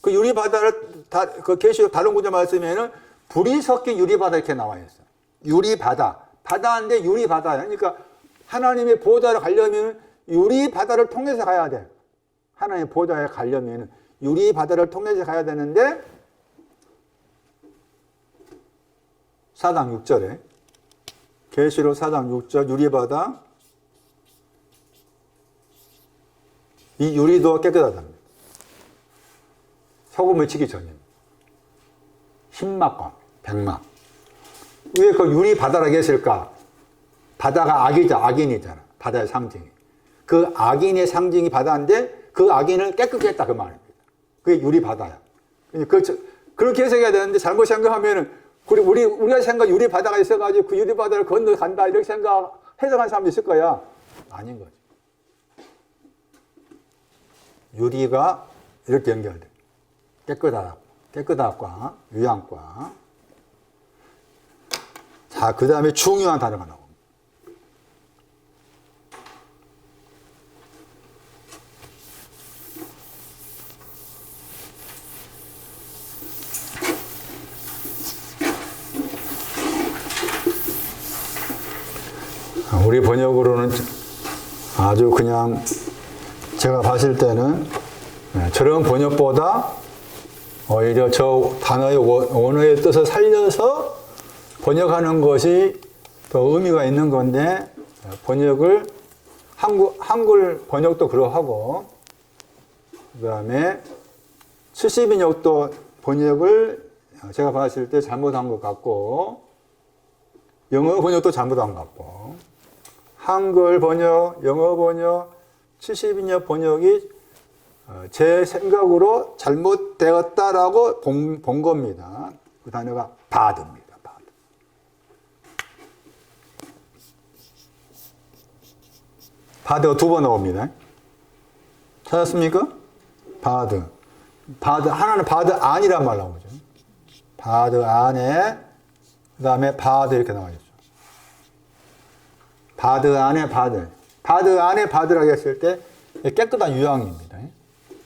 그 유리바다를 그 계시록 다른 구절 말씀에는 불이 섞인 유리바다 이렇게 나와 있어. 유리바다. 바다인데 유리바다야. 그러니까 하나님의 보호자를 가려면 유리바다를 통해서 가야 돼. 하나님의 보호자에 가려면 유리바다를 통해서 가야 되는데 4장 6절에 계시록 4장 6절 유리바다 이 유리도 깨끗하답니다. 소금을 치기 전입니다. 흰막과 백막. 왜 그 유리바다라고 했을까? 바다가 악인이잖아. 바다의 상징이. 그 악인의 상징이 바다인데 그 악인을 깨끗게 했다 그 말입니다. 그게 유리바다야. 그렇게 해석해야 되는데 잘못 생각하면은 우리가 생각 유리바다가 있어가지고 그 유리바다를 건너간다 이렇게 해석하는 사람도 있을 거야. 아닌 거지. 유리가 이렇게 연결돼. 깨끗하과 유향과. 자, 그 다음에 중요한 단어가 나옵니다. 우리 번역으로는 아주 그냥 제가 봤을 때는 저런 번역보다 오히려 저 단어의 원어의 뜻을 살려서 번역하는 것이 더 의미가 있는 건데 번역을 한글 번역도 그러하고 그 다음에 70인역도 번역을 제가 봤을 때 잘못한 것 같고 영어 번역도 잘못한 것 같고 한글 번역, 영어 번역, 70인역 번역이 제 생각으로 잘못되었다라고 본 겁니다. 그 단어가 바드입니다. 바드. 바드가 두 번 나옵니다. 찾았습니까? 바드. 하나는 바드 안이란 말 나오죠. 바드 안에, 그 다음에 바드 이렇게 나와 있죠. 바드 안에 바드. 바드 안에 바드라고 했을 때 깨끗한 유향입니다.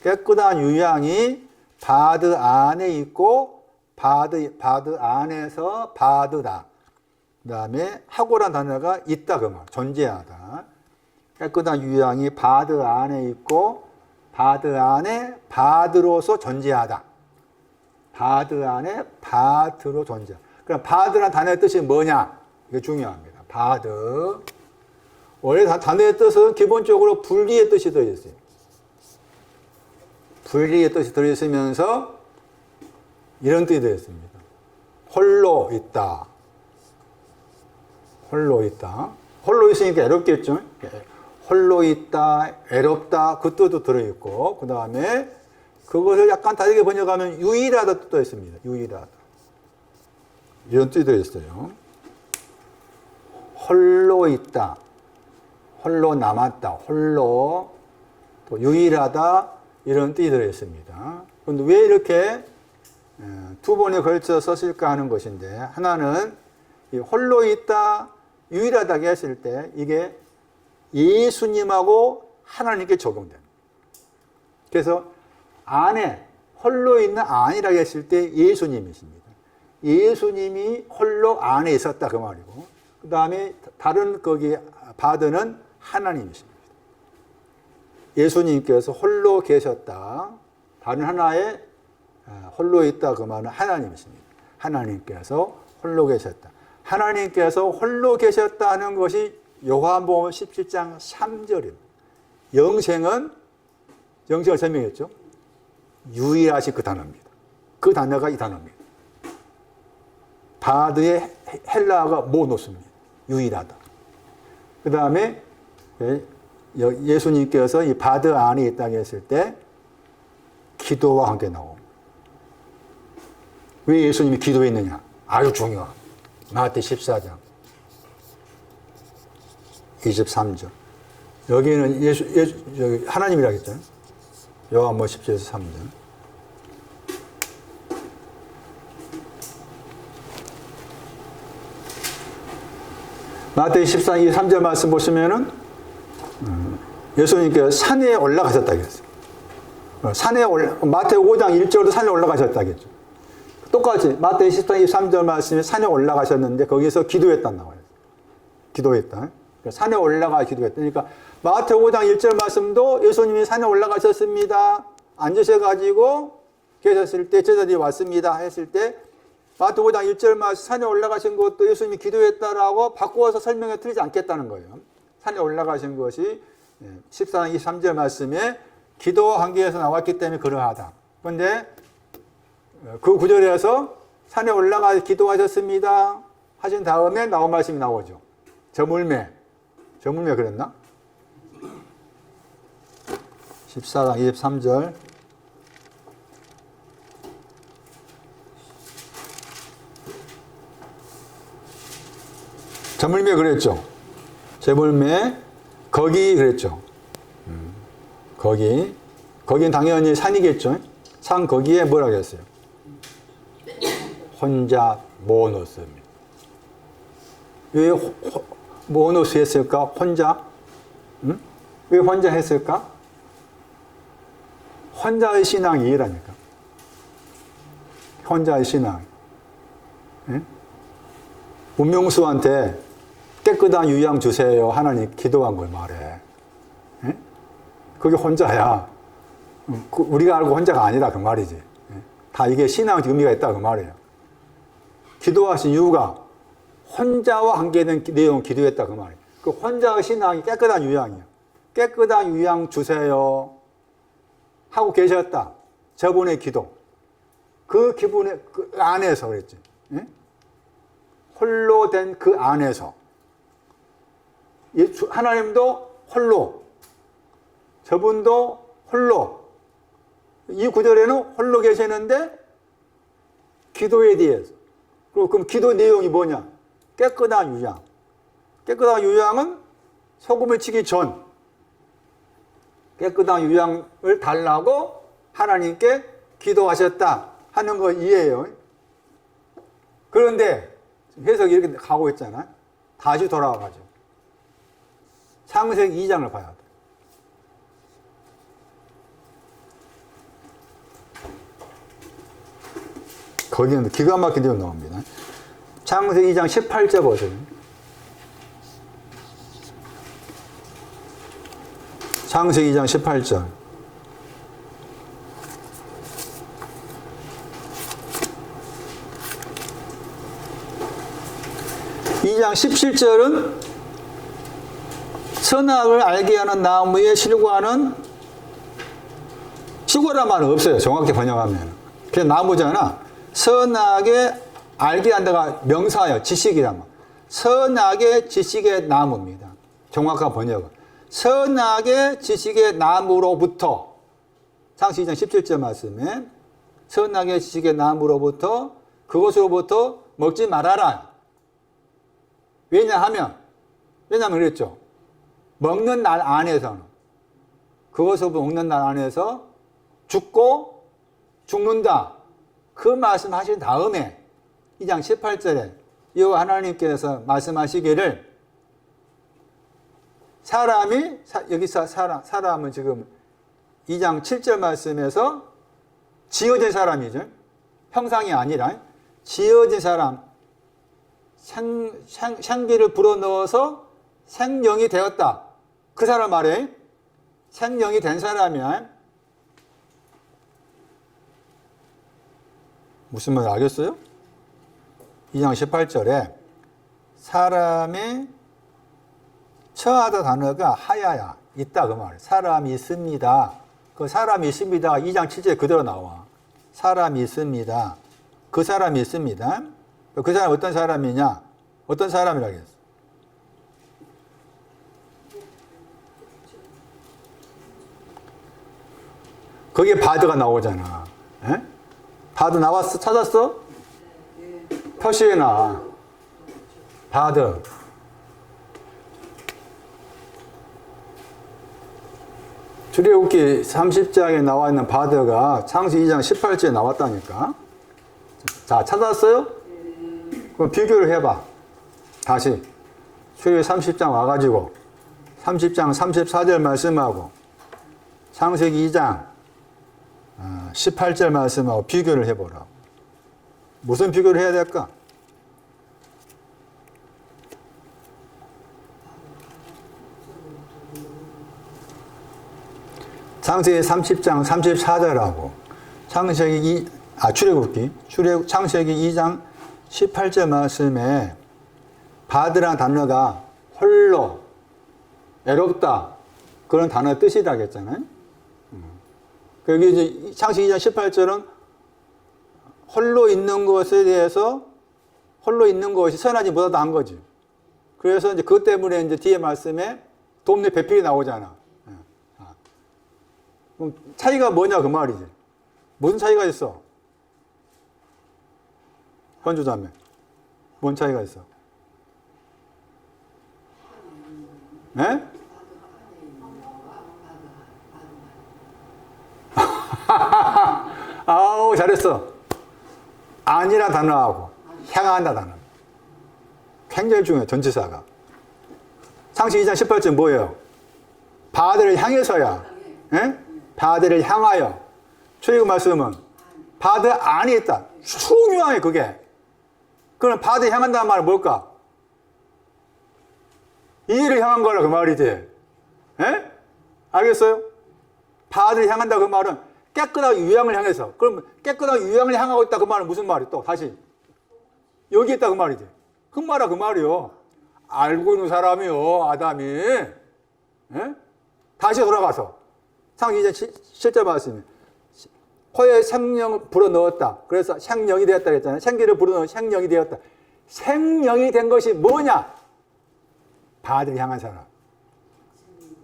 깨끗한 유향이 바드 안에 있고 바드 안에서 바드다. 그 다음에 하고란 단어가 있다 그 말. 존재하다. 깨끗한 유향이 바드 안에 있고 바드 안에 바드로서 존재하다. 바드 안에 바드로 존재하다. 그럼 바드란 단어의 뜻이 뭐냐? 이게 중요합니다. 바드. 원래 단어의 뜻은 기본적으로 분리의 뜻이 들어있어요. 분리의 뜻이 들어있으면서 이런 뜻이 들어있습니다. 홀로 있다. 홀로 있다. 홀로 있으니까 애롭겠죠. 홀로 있다, 애롭다 그 뜻도 들어있고 그 다음에 그것을 약간 다르게 번역하면 유일하다 뜻도 있습니다. 유일하다. 이런 뜻이 들어있어요. 홀로 있다. 홀로 남았다. 홀로 또 유일하다. 이런 뜻이 들어있습니다. 그런데 왜 이렇게 두 번에 걸쳐 썼을까 하는 것인데 하나는 이 홀로 있다, 유일하다고 했을 때 이게 예수님하고 하나님께 적용됩니다. 그래서 안에 홀로 있는 안이라고 했을 때 예수님이십니다. 예수님이 홀로 안에 있었다 그 말이고 그 다음에 다른 거기 바드는 하나님이십니다. 예수님께서 홀로 계셨다. 다른 하나에 홀로 있다 그 말은 하나님이십니다. 하나님께서 홀로 계셨다. 하나님께서 홀로 계셨다는 것이 요한복음 17장 3절입니다. 영생은 영생을 설명했죠. 유일하신 그 단어입니다. 그 단어가 이 단어입니다. 바드의 헬라어가 모노스입니다. 유일하다. 그 다음에 예수님께서 이 바드 안에 있다고 했을 때 기도와 함께 나옵니다. 왜 예수님이 기도했느냐? 아주 중요합니다. 마태 14장 23절. 여기는 여기 하나님이라고 했잖아요. 요한복음 10절에서 3절. 마태 14장 23절 말씀 보시면은 예수님께서 산에 올라가셨다고 했어요. 마태 5장 1절도 산에 올라가셨다고 했죠. 똑같이 마태 14장 23절 말씀에 산에 올라가셨는데 거기서 기도했다고 나와요. 기도했다. 산에 올라가 기도했다. 그러니까 마태 5장 1절 말씀도 예수님이 산에 올라가셨습니다. 앉으셔가지고 계셨을 때 제자들이 왔습니다 했을 때 마태 5장 1절 말씀 산에 올라가신 것도 예수님이 기도했다라고 바꾸어서 설명해 드리지 않겠다는 거예요. 산에 올라가신 것이 14장 23절 말씀에 기도와 관계에서 나왔기 때문에 그러하다. 그런데 그 구절에서 산에 올라가 기도하셨습니다 하신 다음에 나온 말씀이 나오죠. 저물매 그랬나? 14장 23절 저물매 그랬죠. 저물매 거기 그랬죠. 거긴 당연히 산이겠죠. 산 거기에 뭐라고 했어요? 혼자 모노스입니다. 왜 모노스 했을까? 혼자? 응? 왜 혼자 했을까? 혼자의 신앙이 이라니까. 혼자의 신앙. 응? 문명수한테 깨끗한 유양 주세요. 하나님 기도한 걸 말해. 응? 그게 혼자야. 우리가 알고 혼자가 아니다. 그 말이지. 다 이게 신앙의 의미가 있다. 그 말이에요. 기도하신 이유가 혼자와 관계된 내용 기도했다. 그 말이에요. 그 혼자의 신앙이 깨끗한 유양이에요. 깨끗한 유양 주세요. 하고 계셨다. 저분의 기도. 그 기분의 그 안에서 그랬지. 예? 홀로 된 그 안에서. 하나님도 홀로. 저분도 홀로. 이 구절에는 홀로 계시는데 기도에 대해서. 그럼 기도 내용이 뭐냐? 깨끗한 유양. 깨끗한 유양은 소금을 치기 전 깨끗한 유양을 달라고 하나님께 기도하셨다 하는 거 이해해요. 그런데 해석이 이렇게 가고 있잖아요. 다시 돌아와가지고 창세기 2장을 봐야 돼. 거기는 기가 막힌 대로 나옵니다. 창세기 2장 18절 보세요. 창세기 2장 18절. 이 장 17절은 선악을 알게 하는 나무의 실과는 실과란 말은 없어요. 정확히 번역하면. 그냥 나무잖아. 선악에 알게 한다가 명사예요. 지식이란 말. 선악의 지식의 나무입니다. 정확한 번역은. 선악의 지식의 나무로부터 창세기 2장 17절 말씀에 선악의 지식의 나무로부터 그것으로부터 먹지 말아라. 왜냐면 그랬죠. 먹는 날 안에서는 그것으로부터 먹는 날 안에서 죽고 죽는다. 그 말씀하신 다음에 2장 18절에 여호와 하나님께서 말씀하시기를 사람이 여기서 사람은 지금 2장 7절 말씀에서 지어진 사람이죠. 형상이 아니라 지어진 사람 생기를 불어넣어서 생명이 되었다. 그 사람 말에 생명이 된 사람이야. 무슨 말 알겠어요? 2장 18절에 사람의 처하다 단어가 하야야 있다 그 말이에요. 사람이 있습니다. 그 사람이 있습니다. 2장 7절 그대로 나와. 사람이 있습니다. 그 사람이 있습니다. 그 사람이 어떤 사람이냐? 어떤 사람이라고 했어? 거기에 바드가 나오잖아. 에? 바드 나왔어? 찾았어? 표시에 나와. 바드. 출애굽기 30장에 나와 있는 바드가 창세기 2장 18절에 나왔다니까. 자, 찾았어요? 그럼 비교를 해봐. 다시. 출애굽기 30장 와가지고 30장 34절 말씀하고 창세기 2장 18절 말씀하고 비교를 해보라고. 무슨 비교를 해야 될까? 창세기 30장 34절하고 창세기 2장 18절 말씀에 바드라는 단어가 홀로, 외롭다, 그런 단어의 뜻이다 했잖아요. 여기 이제 창세기 2장 18절은 홀로 있는 것에 대해서 홀로 있는 것이 선하지 못하다 한 거지. 그래서 이제 그것 때문에 이제 뒤에 말씀에 돕는 배필이 나오잖아. 그럼 차이가 뭐냐 그 말이지. 무슨 차이가 있어? 현주자매. 뭔 차이가 있어? 네? 아우 잘했어. 아니라 단어하고 향한다 단어. 굉장히 중요해. 전치사가. 창세기 2장 18절 뭐예요? 바드를 향해서야. 예? 바드를 향하여. 출애굽 말씀은 바드 안에 있다. 중요해 그게. 그럼 바드 향한다는 말은 뭘까? 이를 향한 거라 그 말이지. 예? 알겠어요? 바드를 향한다 그 말은 깨끗하게 유양을 향해서. 그럼 깨끗하게 유양을 향하고 있다 그 말은 무슨 말이 또 다시 여기 있다 그 말이지. 흑마라 그 말이요. 알고 있는 사람이요 아담이. 예? 다시 돌아가서 창세기 7절 말씀에 코에 생명을 불어넣었다. 그래서 생명이 되었다 그랬잖아요. 생기를 불어넣은 생명이 되었다. 생명이 된 것이 뭐냐? 바드를 향한 사람.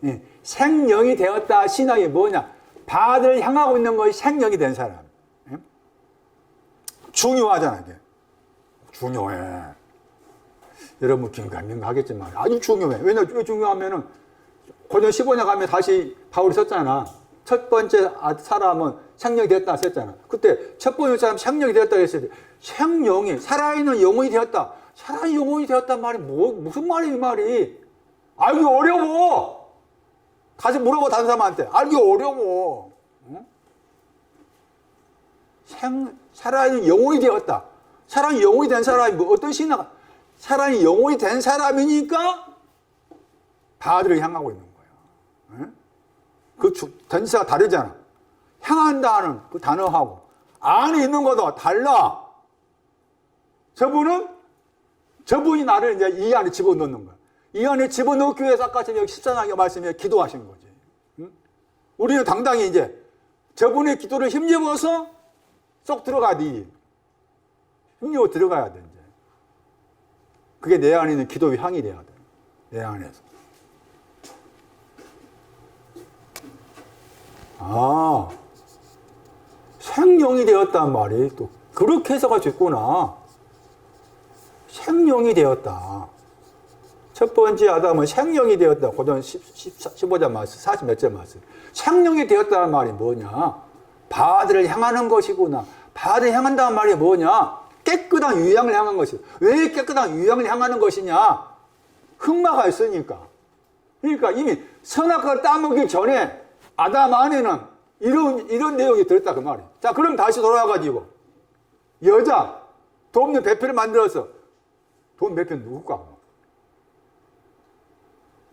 예. 생명이 되었다 신앙이 뭐냐? 바드를 향하고 있는 것이 생명이 된 사람. 예? 중요하잖아 이게. 중요해. 여러분 긴가민가하겠지만 아주 중요해. 왜 중요하면은 고전 15년 가면 다시 바울이 썼잖아. 첫 번째 사람은 생명이 되었다 했잖아. 그때 첫 번째 사람 생명이 되었다 했을 때 생명이 살아있는 영혼이 되었다. 살아있는 영혼이 되었단 말이 무슨 말이야 이 말이. 알기 어려워. 가서 물어봐 다른 사람한테. 알기 어려워. 응? 살아있는 영혼이 되었다. 살아있는 영혼이 된 사람이 뭐 어떤 신앙? 살아있는 영혼이 된 사람이니까 바드를 향하고 있는 거야. 응? 그 전치사가 다르잖아. 향한다는 그 단어하고 안에 있는 것도 달라. 저분이 나를 이제 이 안에 집어넣는 거야. 이 안에 집어넣기 위해서 아까 여기 14장 말씀에 기도하신 거지. 응? 우리는 당당히 이제 저분의 기도를 힘입어서 쏙 들어가야 돼. 힘입어 들어가야 돼, 이제. 그게 내 안에 있는 기도의 향이 돼야 돼. 내 안에서. 아, 생명이 되었단 말이 또 그렇게 해석할 수 있구나. 생명이 되었다. 첫 번째 아담은 생명이 되었다. 고전 15장 말씀, 40 몇 절 말씀. 생명이 되었다는 말이 뭐냐? 바드를 향하는 것이구나. 바드를 향한다는 말이 뭐냐? 깨끗한 유양을 향한 것이다. 왜 깨끗한 유양을 향하는 것이냐? 흑마가 있으니까. 그러니까 이미 선악과를 따먹기 전에 아담 안에는 이런 내용이 들었다 그 말이에요. 자, 그럼 다시 돌아와가지고 여자 돕는 배필을 만들어서 돕는 배필 누굴까?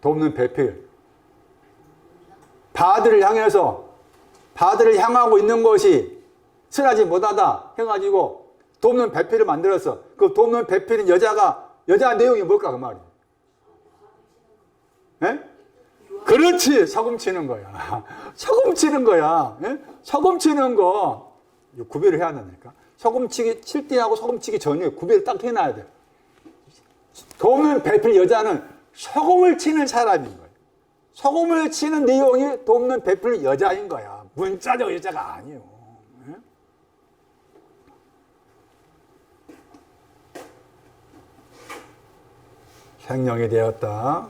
돕는 배필 바드를 향해서 바드를 향하고 있는 것이 선하지 못하다 해가지고 돕는 배필을 만들어서 그 돕는 배필은 여자 내용이 뭘까 그 말이에요. 예? 그렇지. 소금 치는 거야. 소금 치는 거야. 예? 소금 치는 거 구별을 해야 된다니까. 소금 칠 때하고 소금 치기 전에 구별을 딱 해놔야 돼. 돕는 배필 여자는 소금을 치는 사람인 거예요. 소금을 치는 내용이 돕는 배필 여자인 거야. 문자적 여자가 아니에요. 예? 생명이 되었다.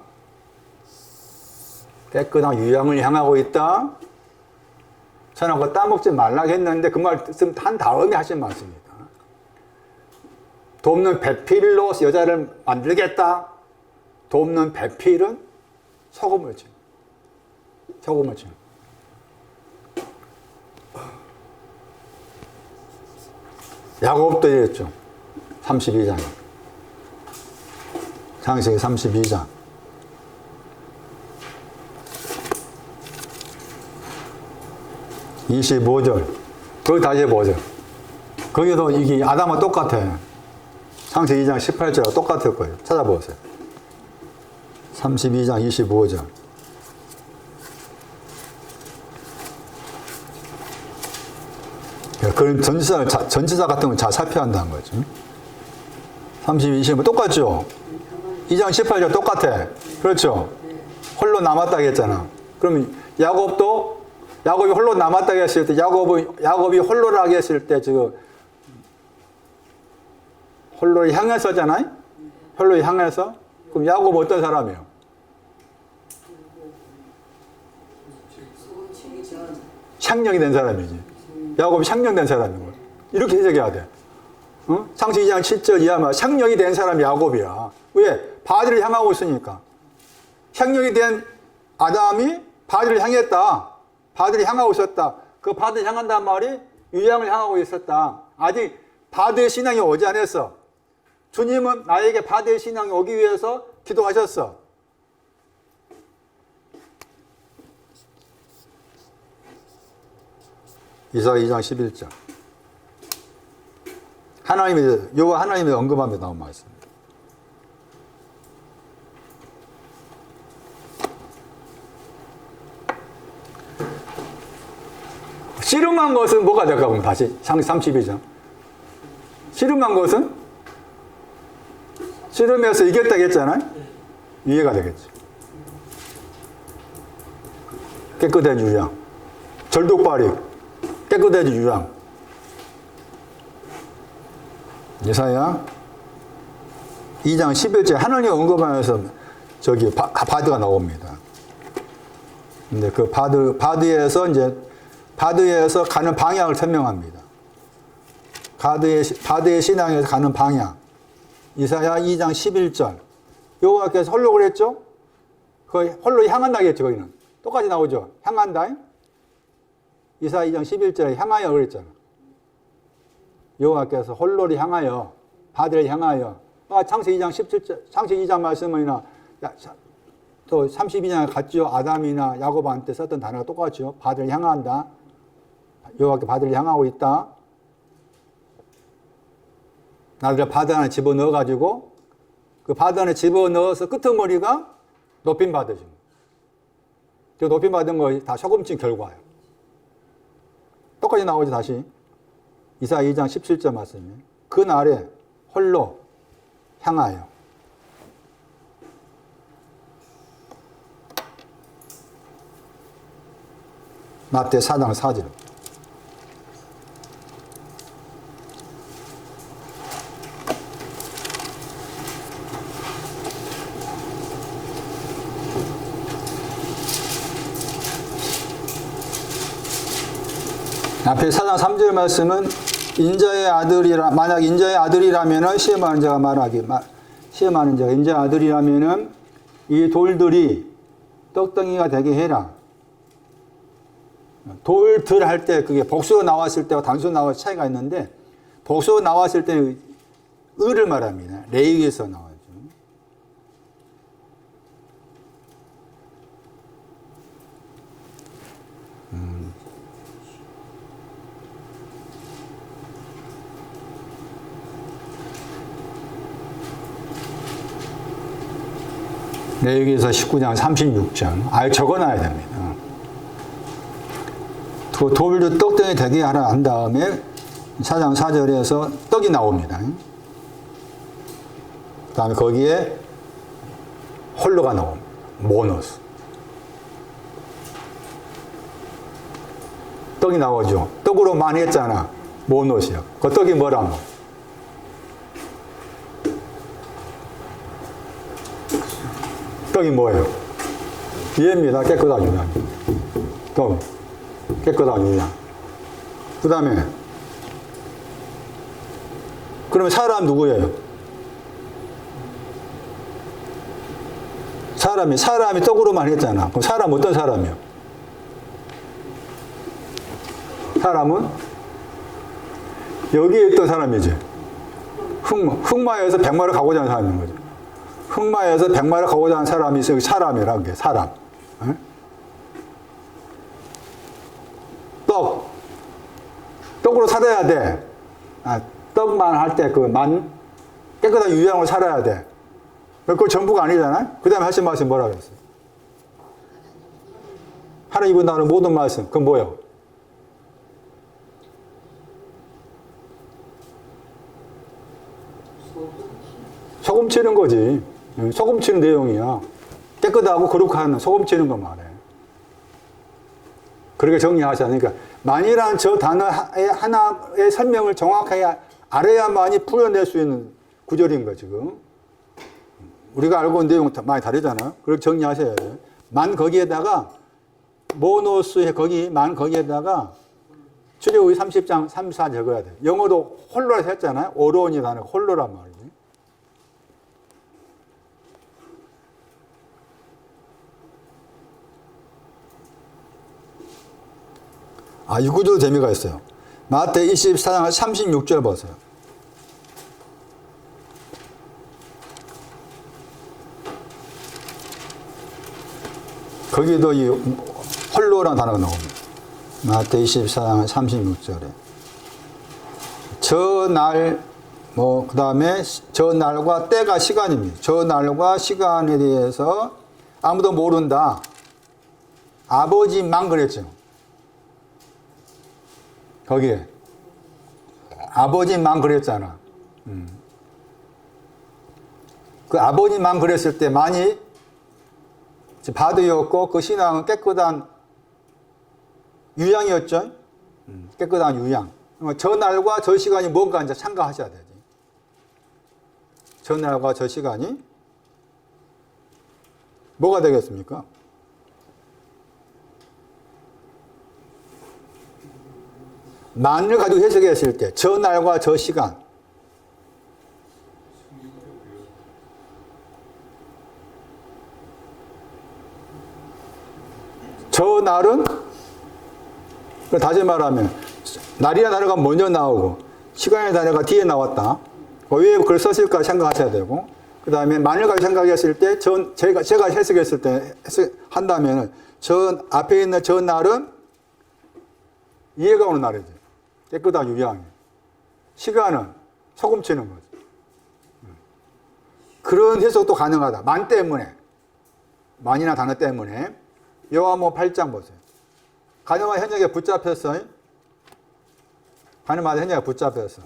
깨끗한 유양을 향하고 있다. 저는 그거 따먹지 말라고 했는데 그 말씀 한 다음에 하신 말씀입니다. 돕는 배필로 여자를 만들겠다. 돕는 배필은 소금을 치. 소금을 치. 야곱도 이랬죠. 32장. 창세기 32장. 25절. 거기 다시 보죠. 거기도 이게 아담과 똑같아. 창세기 2장 18절하고 똑같을 거예요. 찾아보세요. 32장 25절. 그런 전치사 같은 건 잘 살펴야 한다는 거죠. 32, 25 똑같죠? 2장 18절 똑같아. 그렇죠? 홀로 남았다고 했잖아. 그러면 야곱이 홀로 남았다고 했을 때, 야곱이 홀로라고 했을 때, 지금, 홀로를 향해서잖아요? 홀로를 향해서? 그럼 야곱 어떤 사람이에요? 샹령이 된 사람이지. 야곱이 샹령된 사람인 거야. 이렇게 해석해야 돼. 어? 창세기 2장 7절 이하면 샹령이 된 사람이 야곱이야. 왜? 바디를 향하고 있으니까. 샹령이 된 아담이 바디를 향했다. 바디를 향하고 있었다. 그 바디를 향한다는 말이 유양을 향하고 있었다. 아직 바디의 신앙이 오지 않았어. 주님은 나에게 바디의 신앙이 오기 위해서 기도하셨어. 이사야 2장 11절. 여호와 하나님이 언급하며 나온 말씀입니다. 씨름한 것은 뭐가 될까 보면 다시 32장. 씨름한 것은 씨름해서 이겼다고 했잖아요. 이해가 되겠지. 깨끗한 유양. 절독발이 깨끗한 유양. 예사야 2장 11절 하나님 언급하면서 저기 바드가 나옵니다. 근데 그 바드에서 가는 방향을 설명합니다. 바드의 신앙에서 가는 방향. 이사야 2장 11절. 여호와께서 홀로 그랬죠? 거의 홀로 향한다 했죠, 거기는. 똑같이 나오죠. 향한다. 이사야 2장 11절에 향하여 그랬잖아. 여호와께서 홀로를 향하여, 바드를 향하여. 창세기 2장 17절, 창세기 2장 말씀이나 또 32장에 갔죠. 아담이나 야곱한테 썼던 단어가 똑같죠. 바드를 향한다. 여호와께 바드를 향하고 있다. 나를 바드 안에 집어넣어가지고 그 바드 안에 집어넣어서 끄트머리가 높임 받으신 거예요. 그 높임 받은 거 다 소금친 결과예요. 똑같이 나오죠, 다시. 이사야 2장 17절 말씀이에요. 그 날에 홀로 향하여. 마태 4장 4절. 앞에 4장 3절 말씀은 만약 인자의 아들이라면은 시험하는 자가 인자의 아들이라면은 이 돌들이 떡덩이가 되게 해라. 돌들 할 때 그게 복수로 나왔을 때와 단수로 나왔을 차이가 있는데 복수로 나왔을 때는 을을 말합니다. 레위기에서 나와요. 레위기서 19장 36절. 아예 적어놔야 됩니다. 그 돌도 떡덩이 되게 하라 한 다음에 4장 4절에서 떡이 나옵니다. 그 다음에 거기에 홀로가 나옵니다. 모노스. 떡이 나오죠. 떡으로 많이 했잖아. 모노스요. 그 떡이 뭐라고? 떡이 뭐예요? 이해입니다. 깨끗한 유양. 떡. 깨끗한 유양. 그 다음에 그러면 사람 누구예요? 사람이 떡으로만 했잖아. 그럼 사람 어떤 사람이요? 사람은 여기에 있던 사람이지. 흑마에서 백마를 가고자 하는 사람인 거죠. 흑마에서 백마를 가고자 하는 사람이 있어요. 사람이라는 게 사람. 에? 떡으로 살아야 돼. 떡만 할 때 깨끗한 유양으로 살아야 돼. 그거 전부가 아니잖아요. 그 다음에 하신 말씀 뭐라 그랬어요? 하나님이 나는 모든 말씀. 그건 뭐예요? 소금 치는 거지. 소금 치는 내용이야. 깨끗하고 거룩한 소금 치는 거 말해. 그렇게 정리하셔야 하니까 만이라는 저 단어의 하나의 설명을 정확하게 알아야만이 풀어낼 수 있는 구절인 거죠, 지금. 우리가 알고 있는 내용은 많이 다르잖아요. 그렇게 정리하셔야 돼요. 만 거기에다가 모노스의 거기에다가 출애굽기 30장 34 적어야 돼요. 영어로 홀로라 했잖아요. 오론이 단어가 홀로란 말이에요. 이 구조도 재미가 있어요. 마태 24장 36절 보세요. 거기도 이 홀로라는 단어가 나옵니다. 마태 24장 36절에. 저 날, 그 다음에 저 날과 때가 시간입니다. 저 날과 시간에 대해서 아무도 모른다. 아버지만 그랬죠. 거기에. 아버지만 그랬잖아. 그 아버지만 그랬을 때 만이 바드였고 그 신앙은 깨끗한 유양이었죠. 깨끗한 유양. 저 날과 저 시간이 뭔가 이제 참가하셔야 되지. 저 날과 저 시간이 뭐가 되겠습니까? 만을 가지고 해석했을 때 저 날과 저 시간. 저 날은 다시 말하면 날이라는 단어가 먼저 나오고 시간이라는 단어가 뒤에 나왔다. 왜 그걸 썼을까 생각하셔야 되고, 그 다음에 만을 가지고 생각했을 때 제가 해석했을 때 한다면 저 앞에 있는 저 날은 이해가 오는 날이지. 깨끗한 유양이. 시간은 소금 치는 거지. 그런 해석도 가능하다. 만 때문에. 만이나 단어 때문에. 요한복음 8장 보세요. 가늠한 현역에 붙잡혔어. 가늠한 현역에 붙잡혔어.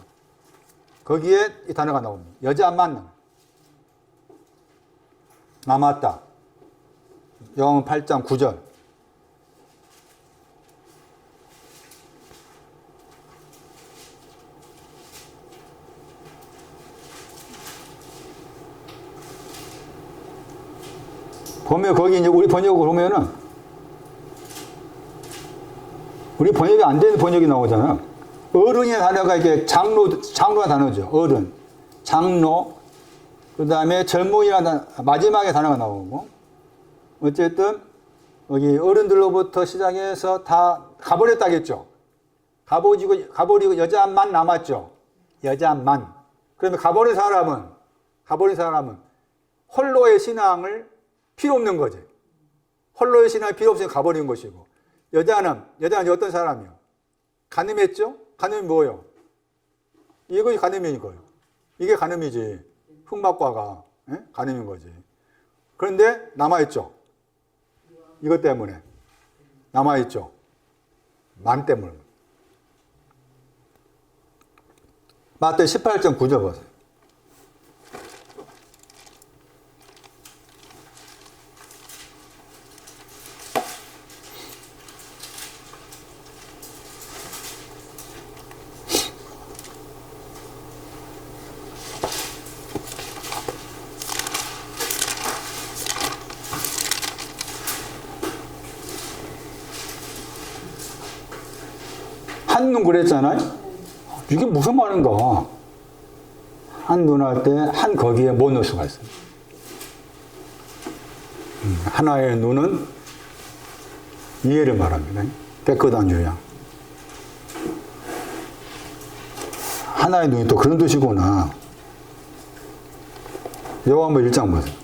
거기에 이 단어가 나옵니다. 여자 만남. 남았다. 요한복음 8장 9절. 보면 거기 이제 우리 번역을 보면은 우리 번역이 안 되는 번역이 나오잖아. 어른의 단어가 이게 장로가 단어죠. 어른, 장로. 그 다음에 젊은이라는 마지막에 단어가 나오고. 어쨌든 여기 어른들로부터 시작해서 다 가버렸다겠죠. 가버리고 여자만 남았죠. 여자만. 그러면 가버린 사람은 홀로의 신앙을 필요 없는 거지. 홀로의 신앙이 필요 없으니 가버린 것이고. 여자는 어떤 사람이요? 간음했죠? 간음이 뭐예요? 이것이 간음인 거예요. 이게 간음이지. 흑막과가 간음인 거지. 그런데 남아있죠. 이것 때문에. 남아있죠. 만 때문에. 마태 18.9절 보세요. 한눈 그랬잖아요. 이게 무슨 말인가? 한눈 할 때 한 거기에 못 넣을 수가 있습니다. 하나의 눈은 이해를 말합니다. 깨끗한 유양. 하나의 눈이 또 그런 뜻이구나. 요한복음 1장 보세요.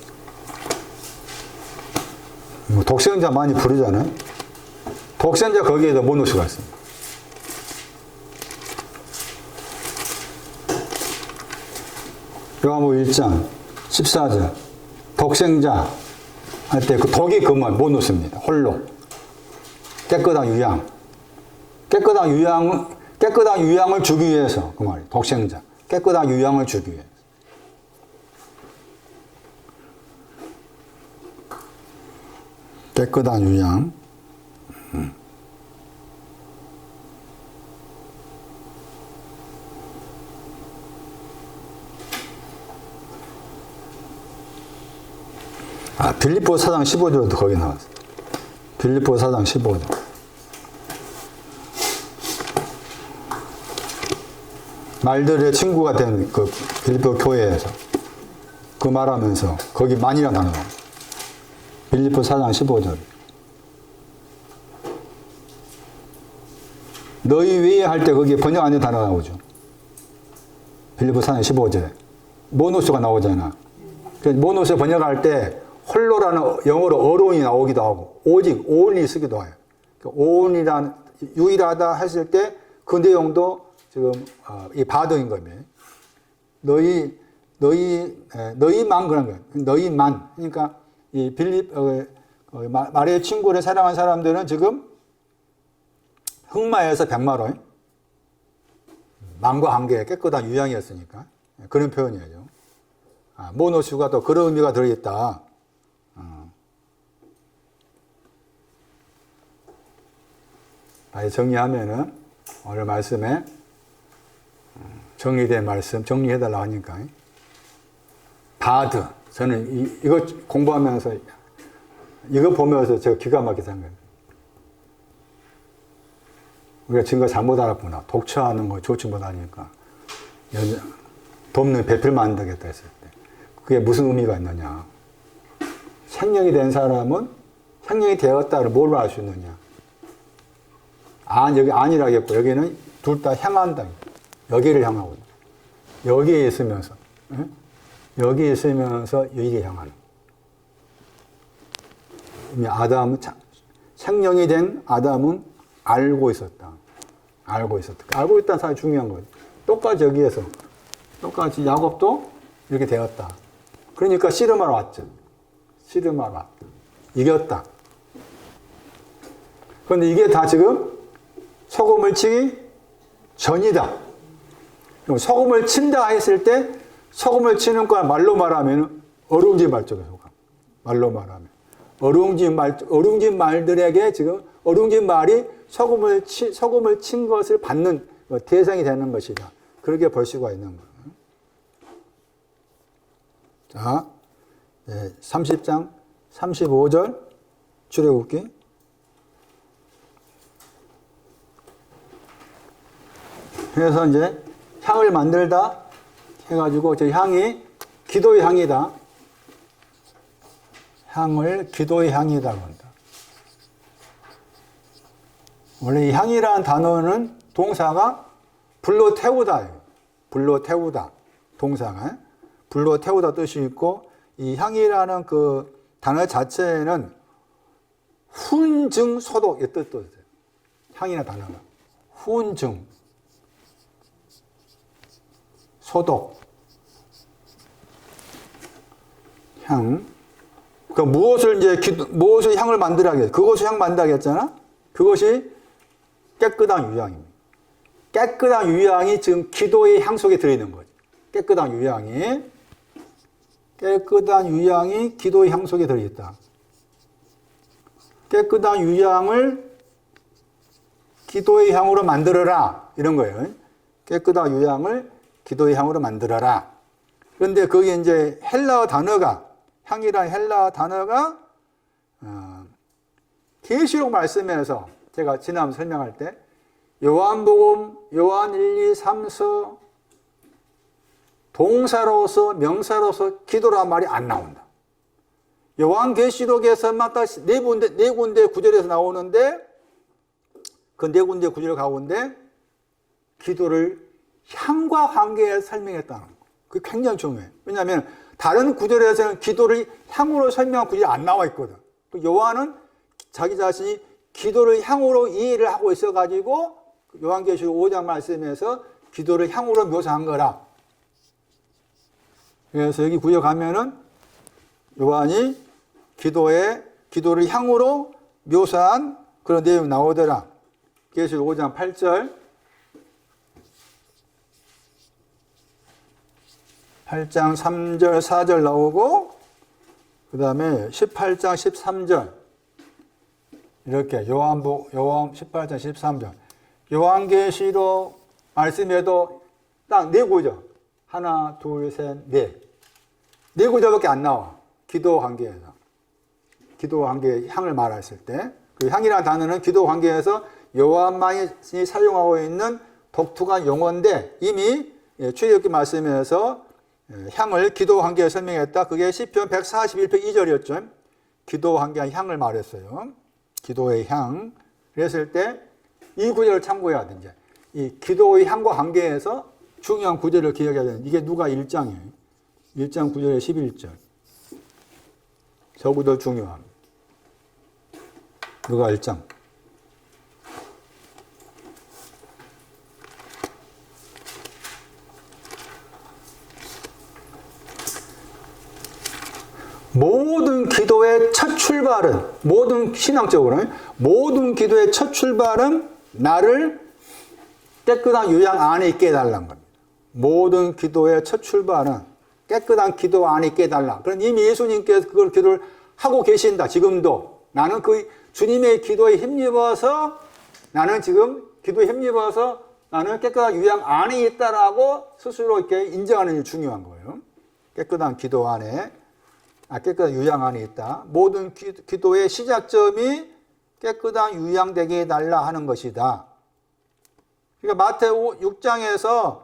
독생자 많이 부르잖아요. 독생자 거기에다 못 넣을 수가 있습니다. 요한복음 1장 14절 독생자 할 때 그 독이 그만 못 넣습니다. 홀로 깨끗한 유양, 깨끗한 유양을 주기 위해서 그 말이 독생자 깨끗한 유양을 주기 위해서 깨끗한 유양. 빌립보 4장 15절도 거기 나왔어요. 빌립보 4장 15절. 말들의 친구가 된 그 빌립보 교회에서 그 말하면서 거기 만이라 단어 나와요. 빌립보 4장 15절. 너희 위에 할 때 거기에 번역 안 된 단어 나오죠. 빌립보 4장 15절에 모노스가 나오잖아. 모노스 번역할 때 홀로라는 영어로 어론이 나오기도 하고 오직 only 쓰기도 해요. only란 유일하다 했을 때 그 내용도 지금 이 바더인 겁니다. 너희만 그런 거예요. 너희만. 그러니까 이 마리의 친구를 사랑한 사람들은 지금 흑마에서 백마로 만과 한개 깨끗한 유양이었으니까 그런 표현이에요. 모노스가 또 그런 의미가 들어있다. 다시 정리하면은 오늘 말씀에 정리된 말씀 정리해달라고 하니까 바드 저는 이거 공부하면서 이거 보면서 제가 기가 막히게 생각해요. 우리가 증거 잘못 알았구나. 독처하는 거 좋지 못하니까 돕는 배필만 안 되겠다 했을 때 그게 무슨 의미가 있느냐. 생명이 된 사람은 생명이 되었다를 뭘로 알 수 있느냐. 여기 아니라겠고 여기는 둘 다 향한다. 여기를 향하고 여기에 있으면서 여기에 있으면서 여기를 향하는. 아담은 생명이 된 아담은 알고 있었다. 알고 있다는 사람이 중요한 거예요. 똑같이 여기에서 똑같이 야곱도 이렇게 되었다. 그러니까 씨름하러 왔죠. 씨름하러 왔다. 이겼다. 그런데 이게 다 지금 소금을 치기 전이다. 소금을 친다 했을 때 소금을 치는 거 말로 말하면 어룽지 말쪽에 소금. 말로 말하면 어룽지 말들에게 지금 어룽지 말이 소금을 친 것을 받는 대상이 되는 것이다. 그렇게 볼 수가 있는 거예요. 자, 30장 35절 출애굽기. 그래서 이제 향을 만들다 해가지고 저 향이 기도의 향이다. 향을 기도의 향이다 그런다. 원래 이 향이라는 단어는 동사가 불로 태우다예요. 불로 태우다. 동사가 불로 태우다 뜻이 있고 이 향이라는 그 단어 자체는 훈증 소독의 뜻도 있어요. 향이라는 단어가 훈증 소독 향 그 무엇을 무엇을 향을 만들어야겠, 그것을 향 만들어야겠잖아? 그것이 깨끗한 유향입니다. 깨끗한 유향이 지금 기도의 향 속에 들어있는 거죠. 깨끗한 유향이 기도의 향 속에 들어있다. 깨끗한 유향을 기도의 향으로 만들어라. 이런 거예요. 깨끗한 유향을 기도의 향으로 만들어라. 그런데 거기에 이제 헬라어 단어가, 향이라는 헬라어 단어가, 계시록 말씀에서 제가 지난 설명할 때, 요한복음, 요한 1, 2, 3서 동사로서, 명사로서 기도란 말이 안 나온다. 요한계시록에서만 딱 네 군데 구절에서 나오는데, 그 네 군데 구절 가운데 기도를 향과 관계에 설명했다는 거. 그게 굉장히 중요해요. 왜냐하면 다른 구절에서는 기도를 향으로 설명한 구절이 안 나와 있거든. 요한은 자기 자신이 기도를 향으로 이해를 하고 있어가지고 요한계시록 5장 말씀에서 기도를 향으로 묘사한 거라. 그래서 여기 구절 가면은 요한이 기도를 향으로 묘사한 그런 내용이 나오더라. 계시록 5장 8절, 8장 3절, 4절 나오고, 그 다음에 18장 13절, 이렇게 요한 18장 13절. 요한계시록 말씀에도 딱 네 구절. 하나, 둘, 셋, 넷. 네 구절밖에 안 나와. 기도 관계에서. 기도 관계의 향을 말했을 때. 그 향이라는 단어는 기도 관계에서 요한만이 사용하고 있는 독특한 용어인데 이미 출애굽기 말씀에서 향을 기도 관계에 설명했다. 그게 시편 141편 2절이었죠. 기도 관계한 향을 말했어요. 기도의 향. 그랬을 때 이 구절을 참고해야 돼. 이제 이 기도의 향과 관계에서 중요한 구절을 기억해야 되는데 이게 누가 1장이에요. 1장 9절에 11절. 저 구절 중요합니다. 누가 1장. 모든 기도의 첫 출발은, 모든 신앙적으로는 모든 기도의 첫 출발은 나를 깨끗한 유향 안에 있게 해달라는 겁니다. 모든 기도의 첫 출발은 깨끗한 기도 안에 있게 해달라. 그럼 이미 예수님께서 그걸 기도를 하고 계신다. 지금도. 나는 그 주님의 기도에 힘입어서 나는 지금 기도에 힘입어서 나는 깨끗한 유향 안에 있다라고 스스로 이렇게 인정하는 게 중요한 거예요. 깨끗한 기도 안에, 깨끗한 유향 안에 있다. 모든 기도의 시작점이 깨끗한 유향 되게 해달라 하는 것이다. 그러니까 마태오 6장에서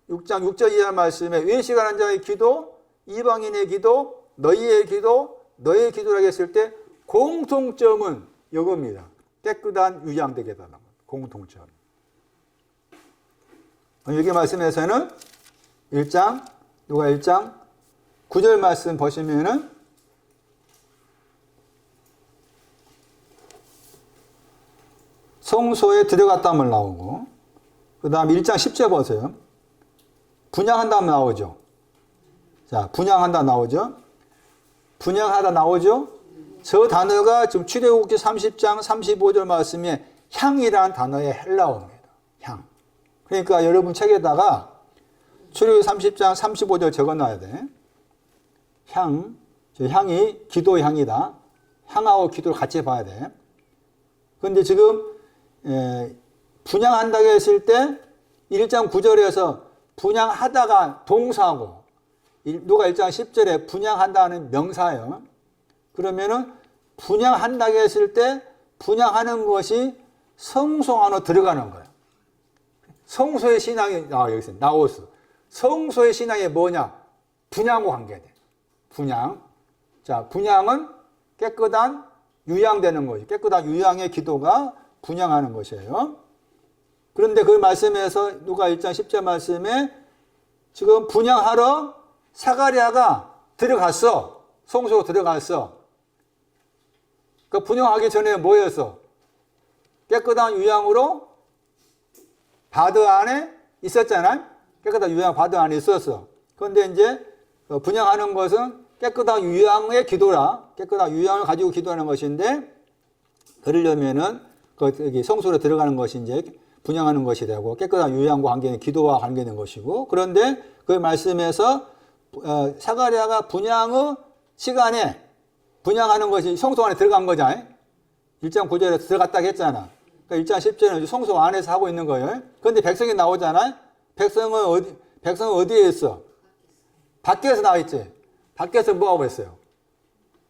6장 6절 이하 말씀에 외식하는 자의 기도, 이방인의 기도, 너희의 기도라고 했을 때 공통점은 이겁니다. 깨끗한 유향 되게 해달라. 공통점. 여기 말씀에서는 1장 9절 말씀 보시면은 성소에 들어갔다면 나오고, 그 다음 1장 10절 보세요. 분향한다면 나오죠. 자, 분향한다 나오죠. 분향하다 나오죠. 저 단어가 지금 출애굽기 30장 35절 말씀에 향이라는 단어의 헬라어입니다. 향. 그러니까 여러분 책에다가 출애굽기 30장 35절 적어놔야 돼. 향, 저 향이 기도의 향이다. 향하고 기도를 같이 봐야 돼. 그런데 지금 분향한다고 했을 때 1장 9절에서 분향하다가 동사고, 누가 1장 10절에 분향한다는 명사예요. 그러면은 분향한다고 했을 때 분향하는 것이 성소 안으로 들어가는 거예요. 성소의 신앙이 여기서 나오스. 성소의 신앙이 뭐냐? 분향과 관계돼. 분향. 자, 분향은 깨끗한 유향되는 것이, 깨끗한 유향의 기도가 분향하는 것이에요. 그런데 그 말씀에서 누가 1장 10절 말씀에 지금 분향하러 사가랴가 들어갔어. 성소로 들어갔어. 그 분향하기 전에 뭐였어? 깨끗한 유향으로 바드 안에 있었잖아요. 깨끗한 유향 바드 안에 있었어. 그런데 이제 분향하는 것은 깨끗한 유향의 기도라. 깨끗한 유향을 가지고 기도하는 것인데, 그러려면은 여기 성소로 들어가는 것이 이제 분향하는 것이 되고, 깨끗한 유향과 관계는 기도와 관계된 것이고, 그런데 그 말씀에서 사가랴가 분향의 시간에 분향하는 것이 성소 안에 들어간 거잖아요. 1장 9절에 들어갔다고 했잖아. 그러니까 1장 10절은 성소 안에서 하고 있는 거예요. 그런데 백성이 나오잖아요. 백성은 어디에 있어? 밖에서 나와 있지. 밖에서 뭐 하고 있어요?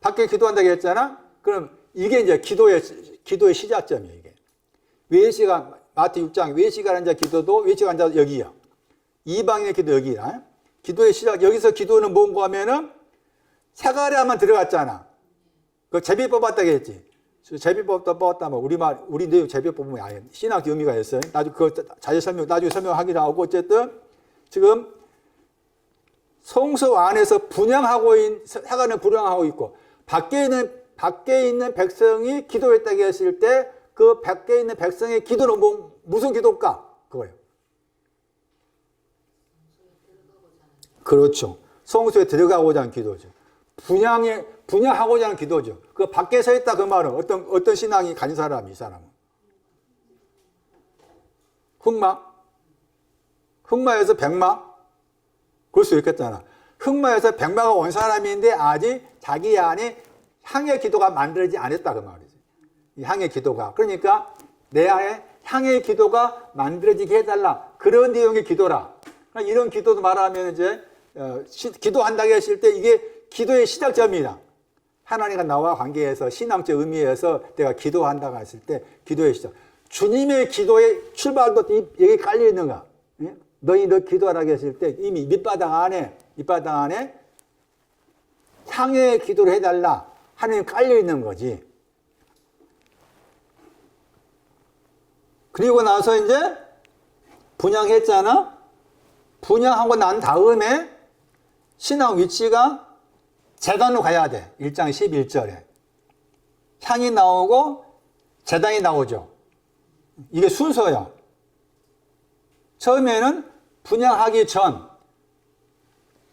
밖에 기도한다고 했잖아. 그럼 이게 이제 기도의 시작점이에요. 이게 외시가 마태 6장 외시가 앉아 기도도 외시가 앉아 여기요. 이방인의 기도 여기야. 기도의 시작 여기서 기도는 뭔가 하면은 사가랴만 들어갔잖아. 그 제비 뽑았다고 했지. 제비 뽑았다면 우리 내용 제비 뽑으면 아예 신학 의미가 있어요. 나중에 그 나중에 설명하기로 하고 어쨌든 지금 성소 안에서 분향하고 있는 사가랴는 분향하고 있고 밖에 있는 백성이 기도했다고 했을 때 그 밖에 있는 백성의 기도는 무슨 기도일까? 그거예요. 그렇죠. 성소에 들어가고자 하는 기도죠. 분향하고자 하는 기도죠. 그 밖에 서 있다 그 말은 어떤 신앙이 가진 사람이 이 사람은 흑마에서 백마 그럴 수 있겠잖아. 흑마에서 백마가 온 사람인데 아직 자기 안에 향의 기도가 만들어지지 않았다 그 말이지. 이 향의 기도가 그러니까 내 안에 향의 기도가 만들어지게 해달라 그런 내용의 기도라. 그러니까 이런 기도도 말하면 이제 기도한다고 했을 때 이게 기도의 시작점이다. 하나님과 나와 관계에서 신앙적 의미에서 내가 기도한다고 했을 때 기도의 시작. 주님의 기도의 출발도 여기 깔려 있는 거야. 너 기도하라고 했을 때 이미 밑바닥 안에 향의 기도를 해달라. 하나님 깔려 있는 거지. 그리고 나서 이제 분향했잖아. 분향하고 난 다음에 신앙 위치가 제단으로 가야 돼. 1장 11절에. 향이 나오고 제단이 나오죠. 이게 순서야. 처음에는 분향하기 전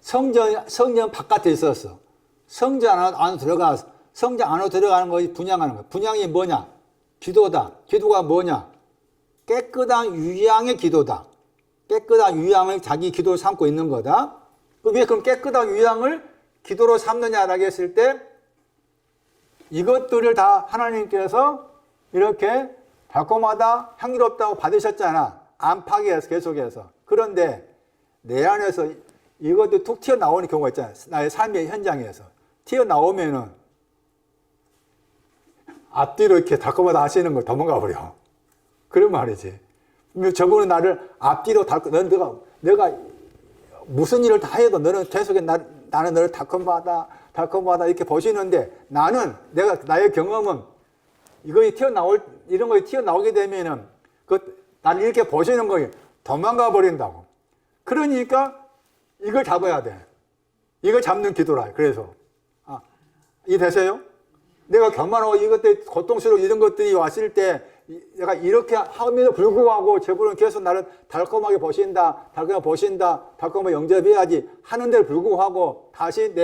성전 바깥에 있었어. 성전 안으로 들어가는 것이 분향하는 거야. 분향이 뭐냐? 기도다. 기도가 뭐냐? 깨끗한 유향의 기도다. 깨끗한 유향을 자기 기도로 삼고 있는 거다. 왜 그럼 깨끗한 유향을 기도로 삼느냐라고 했을 때 이것들을 다 하나님께서 이렇게 달콤하다, 향기롭다고 받으셨잖아. 안팎에서 계속해서. 그런데 내 안에서 이것도 툭 튀어나오는 경우가 있잖아. 나의 삶의 현장에서. 튀어나오면은 앞뒤로 이렇게 달콤하다 하시는 걸 도망가 버려. 그런 말이지. 저분은 나를 앞뒤로 내가 무슨 일을 다 해도 너는 계속해 나는 너를 달콤하다 이렇게 보시는데 나는 나의 경험은 이런 거에 튀어나오게 되면은 나를 이렇게 보시는 거에 도망가 버린다고. 그러니까 이걸 잡아야 돼. 이걸 잡는 기도라. 그래서 이해되세요? 내가 교만하고 이것들 고통스러워 이런 것들이 왔을 때 내가 이렇게 함에도 불구하고 저분은 계속 나를 달콤하게 보신다, 달콤하게 영접해야지 하는데도 불구하고 다시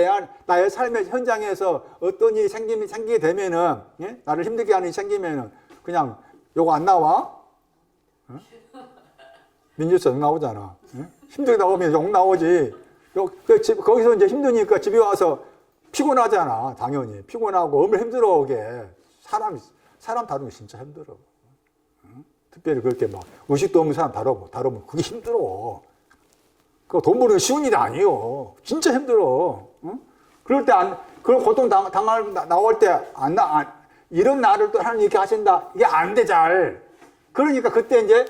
나의 삶의 현장에서 어떤 일이 생기게 되면은, 예? 나를 힘들게 하는 일이 생기면은 그냥 요거 안 나와? 어? 민주서 욕 나오잖아. 예? 힘들게 나오면 욕 나오지. 거기서 이제 힘드니까 집에 와서 피곤하잖아. 당연히. 피곤하고 얼마나 힘들어, 그게. 사람 다루는 게 진짜 힘들어. 특별히 그렇게 막 의식도 없는 사람 다루면 그게 힘들어. 돈 버는 게 쉬운 일이 아니에요. 진짜 힘들어. 응? 그럴 때 그런 고통 나올 때 이런 나를 또 하나님 이렇게 하신다. 이게 안 돼, 잘. 그러니까 그때 이제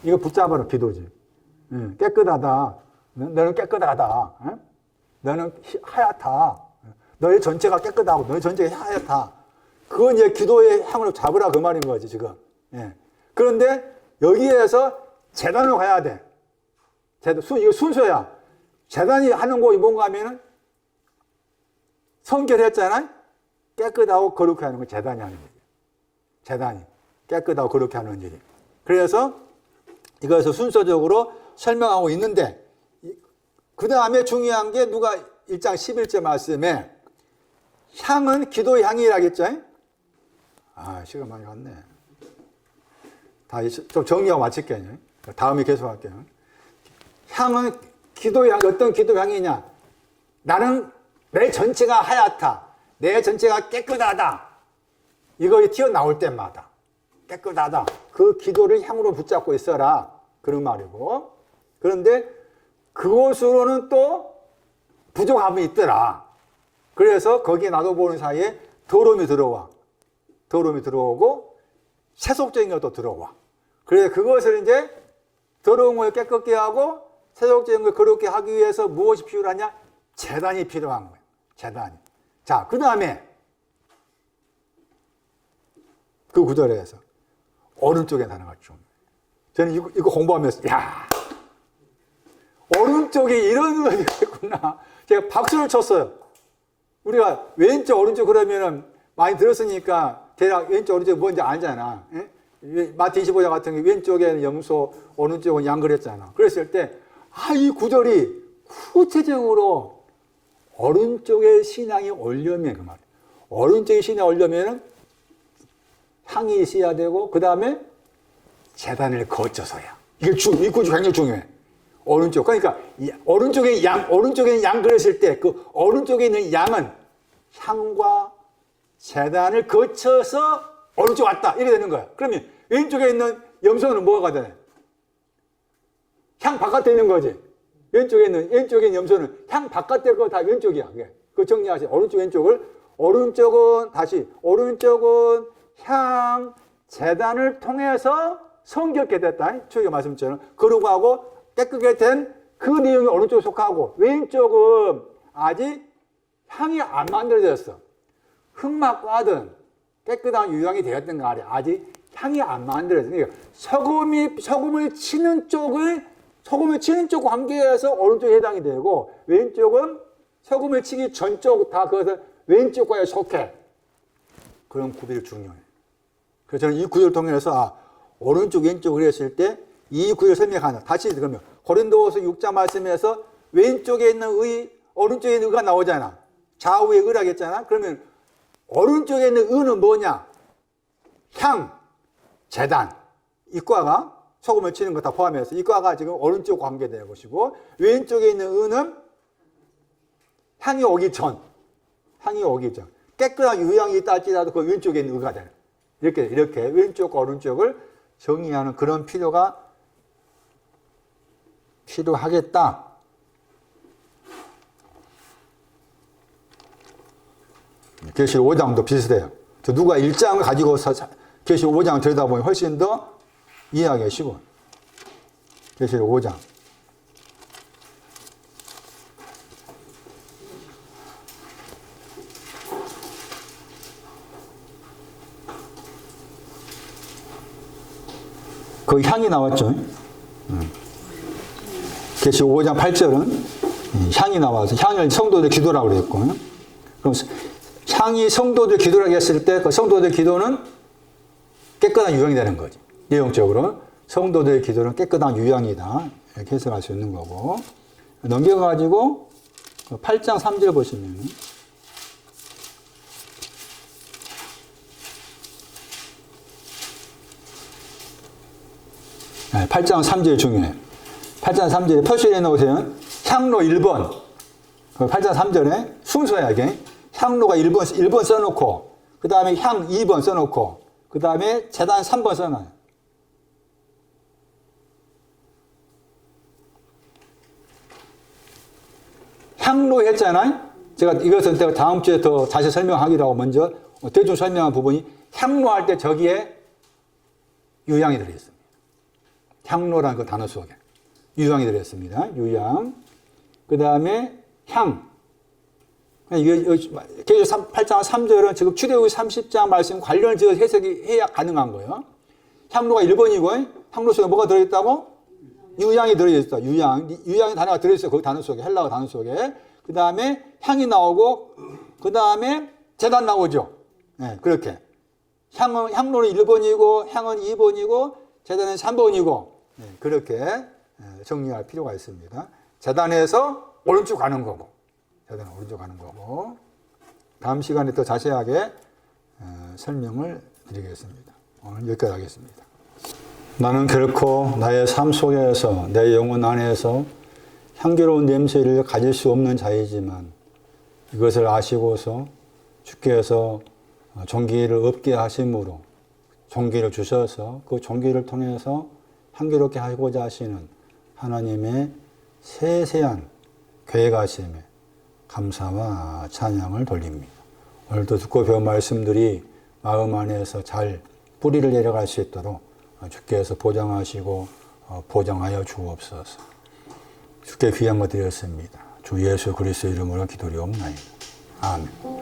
이거 붙잡아라, 기도지. 응, 깨끗하다. 너는 깨끗하다. 응? 너는 하얗다. 너의 전체가 깨끗하고 너의 전체가 하얗다. 그건 이제 기도의 향으로 잡으라 그 말인 거지, 지금. 예. 그런데 여기에서 제단으로 가야 돼. 이거 순서야. 제단이 하는 거 뭔가 하면은 성결했잖아요? 깨끗하고 거룩해 하는 거 제단이 하는 일이에요. 제단이. 깨끗하고 거룩해 하는 일이. 그래서 이것을 순서적으로 설명하고 있는데, 그 다음에 중요한 게 누가 1장 11절 말씀에 향은 기도의 향이라겠죠? 시간 많이 갔네. 좀 정리하고 마칠게요. 다음에 계속할게요. 향은 기도의 향, 어떤 기도의 향이냐? 나는 내 전체가 하얗다. 내 전체가 깨끗하다. 이거 튀어나올 때마다 깨끗하다. 그 기도를 향으로 붙잡고 있어라. 그런 말이고. 그런데 그것으로는 또 부족함이 있더라. 그래서 거기에 나도 보는 사이에 더러움이 들어와. 더러움이 들어오고 세속적인 것도 들어와. 그래서 그것을 이제 더러운 걸 깨끗게 하고 세속적인 걸 거룩게 하기 위해서 무엇이 필요하냐? 제단이 필요한 거예요. 제단이. 자, 그 다음에 그 구절에서 오른쪽에 단어가 좀. 저는 이거 공부하면서 오른쪽에 이런 의미가 있구나. 제가 박수를 쳤어요. 우리가 왼쪽 오른쪽 그러면은 많이 들었으니까 대략 왼쪽 오른쪽 뭔지 알잖아. 마태 25장 같은 게 왼쪽에는 염소, 오른쪽은 양 그랬잖아. 그랬을 때 이 구절이 구체적으로 오른쪽에 신앙이 오려면 그 말이에요. 오른쪽에 신앙이 오려면은 향이 있어야 되고 그 다음에 제단을 거쳐서야. 이 구절 굉장히 중요해. 오른쪽. 그러니까 오른쪽에 오른쪽에는 양 그랬을 때 그 오른쪽에 있는 양은 향과 제단을 거쳐서 오른쪽 왔다. 이렇게 되는 거야. 그러면 왼쪽에 있는 염소는 뭐가 되네? 향 바깥에 있는 거지. 왼쪽에 있는 염소는 향 바깥에 거 다 왼쪽이야. 그거 정리하세요. 오른쪽 왼쪽을. 오른쪽은 향, 제단을 통해서 성결케 됐다. 초기의 말씀처럼. 거룩하고 깨끗게 된 그 내용이 오른쪽에 속하고 왼쪽은 아직 향이 안 만들어졌어. 흙막과든 깨끗한 유향이 되었던 거 아니야. 아직 향이 안 만들어졌어. 그러니까 소금을 치는 쪽 관계에서 오른쪽에 해당이 되고 왼쪽은 소금을 치기 전쪽 다 그것을 왼쪽과에 속해. 그런 구별이 중요해. 그래서 저는 이 구절을 통해서 오른쪽 왼쪽을 했을 때 이 구절을 설명하는. 다시 그러면 고린도후서 6장 말씀에서 왼쪽에 있는 의, 오른쪽에 있는 의가 나오잖아. 좌우의 의라겠잖아. 그러면 오른쪽에 있는 의는 뭐냐? 향, 제단. 이과가 소금을 치는 거 다 포함해서 이과가 지금 오른쪽 관계되는 것이고 왼쪽에 있는 의는 향이 오기 전. 깨끗한 유향이 있다 할지라도 그 왼쪽에 있는 의가 되는. 이렇게 왼쪽과 오른쪽을 정의하는 그런 필요하겠다. 계시록 5장도 비슷해요. 누가 1장을 가지고서 계시록 5장을 들여다보면 훨씬 더 이해하기가 쉬워. 계시록 5장. 거기 향이 나왔죠. 계시록 5장 8절은 향이 나와서 향을 성도들 기도라고 그랬고, 그럼 향이 성도들 기도라고 했을 때 그 성도들 기도는 깨끗한 유향이 되는 거지. 내용적으로 성도들의 기도는 깨끗한 유향이다. 이렇게 해석할 수 있는 거고. 넘겨가지고 8장 3절 보시면 8장 3절 중요해. 8장 3절에 표시해 놓으세요. 향로 1번. 8장 3절에 순서야, 이게. 향로가 1번 써놓고, 그 다음에 향 2번 써놓고, 그 다음에 제단 3번 써놔요. 향로 했잖아요? 제가 이것은 제가 다음 주에 더 다시 설명하기로 하고 먼저 대충 설명한 부분이 향로할 때 저기에 유향이 들어있습니다. 향로라는 그 단어 속에 유향이 들어있습니다. 유향. 그 다음에 향. 계시록 8장 3절은 지금 출애굽기 30장 말씀 관련을 지어서 해석이 해야 가능한 거예요. 향로가 1번이고 향로 속에 뭐가 들어있다고? 유향이 들어있어. 유향의 단어가 들어있어요. 그 단어 속에, 헬라어 단어 속에. 그 다음에 향이 나오고, 그 다음에 제단 나오죠. 네, 그렇게. 향로는 1번이고, 향은 2번이고, 제단은 3번이고, 네, 그렇게 정리할 필요가 있습니다. 제단에서 오른쪽 가는 거고, 계단 오른쪽 가는 거고. 다음 시간에 또 자세하게 설명을 드리겠습니다. 오늘 여기까지 하겠습니다. 나는 결코 나의 삶 속에서 내 영혼 안에서 향기로운 냄새를 가질 수 없는 자이지만 이것을 아시고서 주께서 종기를 얻게 하심으로 종기를 주셔서 그 종기를 통해서 향기롭게 하고자 하시는 하나님의 세세한 계획하심에 감사와 찬양을 돌립니다. 오늘도 듣고 배운 말씀들이 마음 안에서 잘 뿌리를 내려갈 수 있도록 주께서 보장하시고 보장하여 주옵소서. 주께 귀한 것 드렸습니다. 주 예수 그리스도 이름으로 기도리옵나이다. 아멘.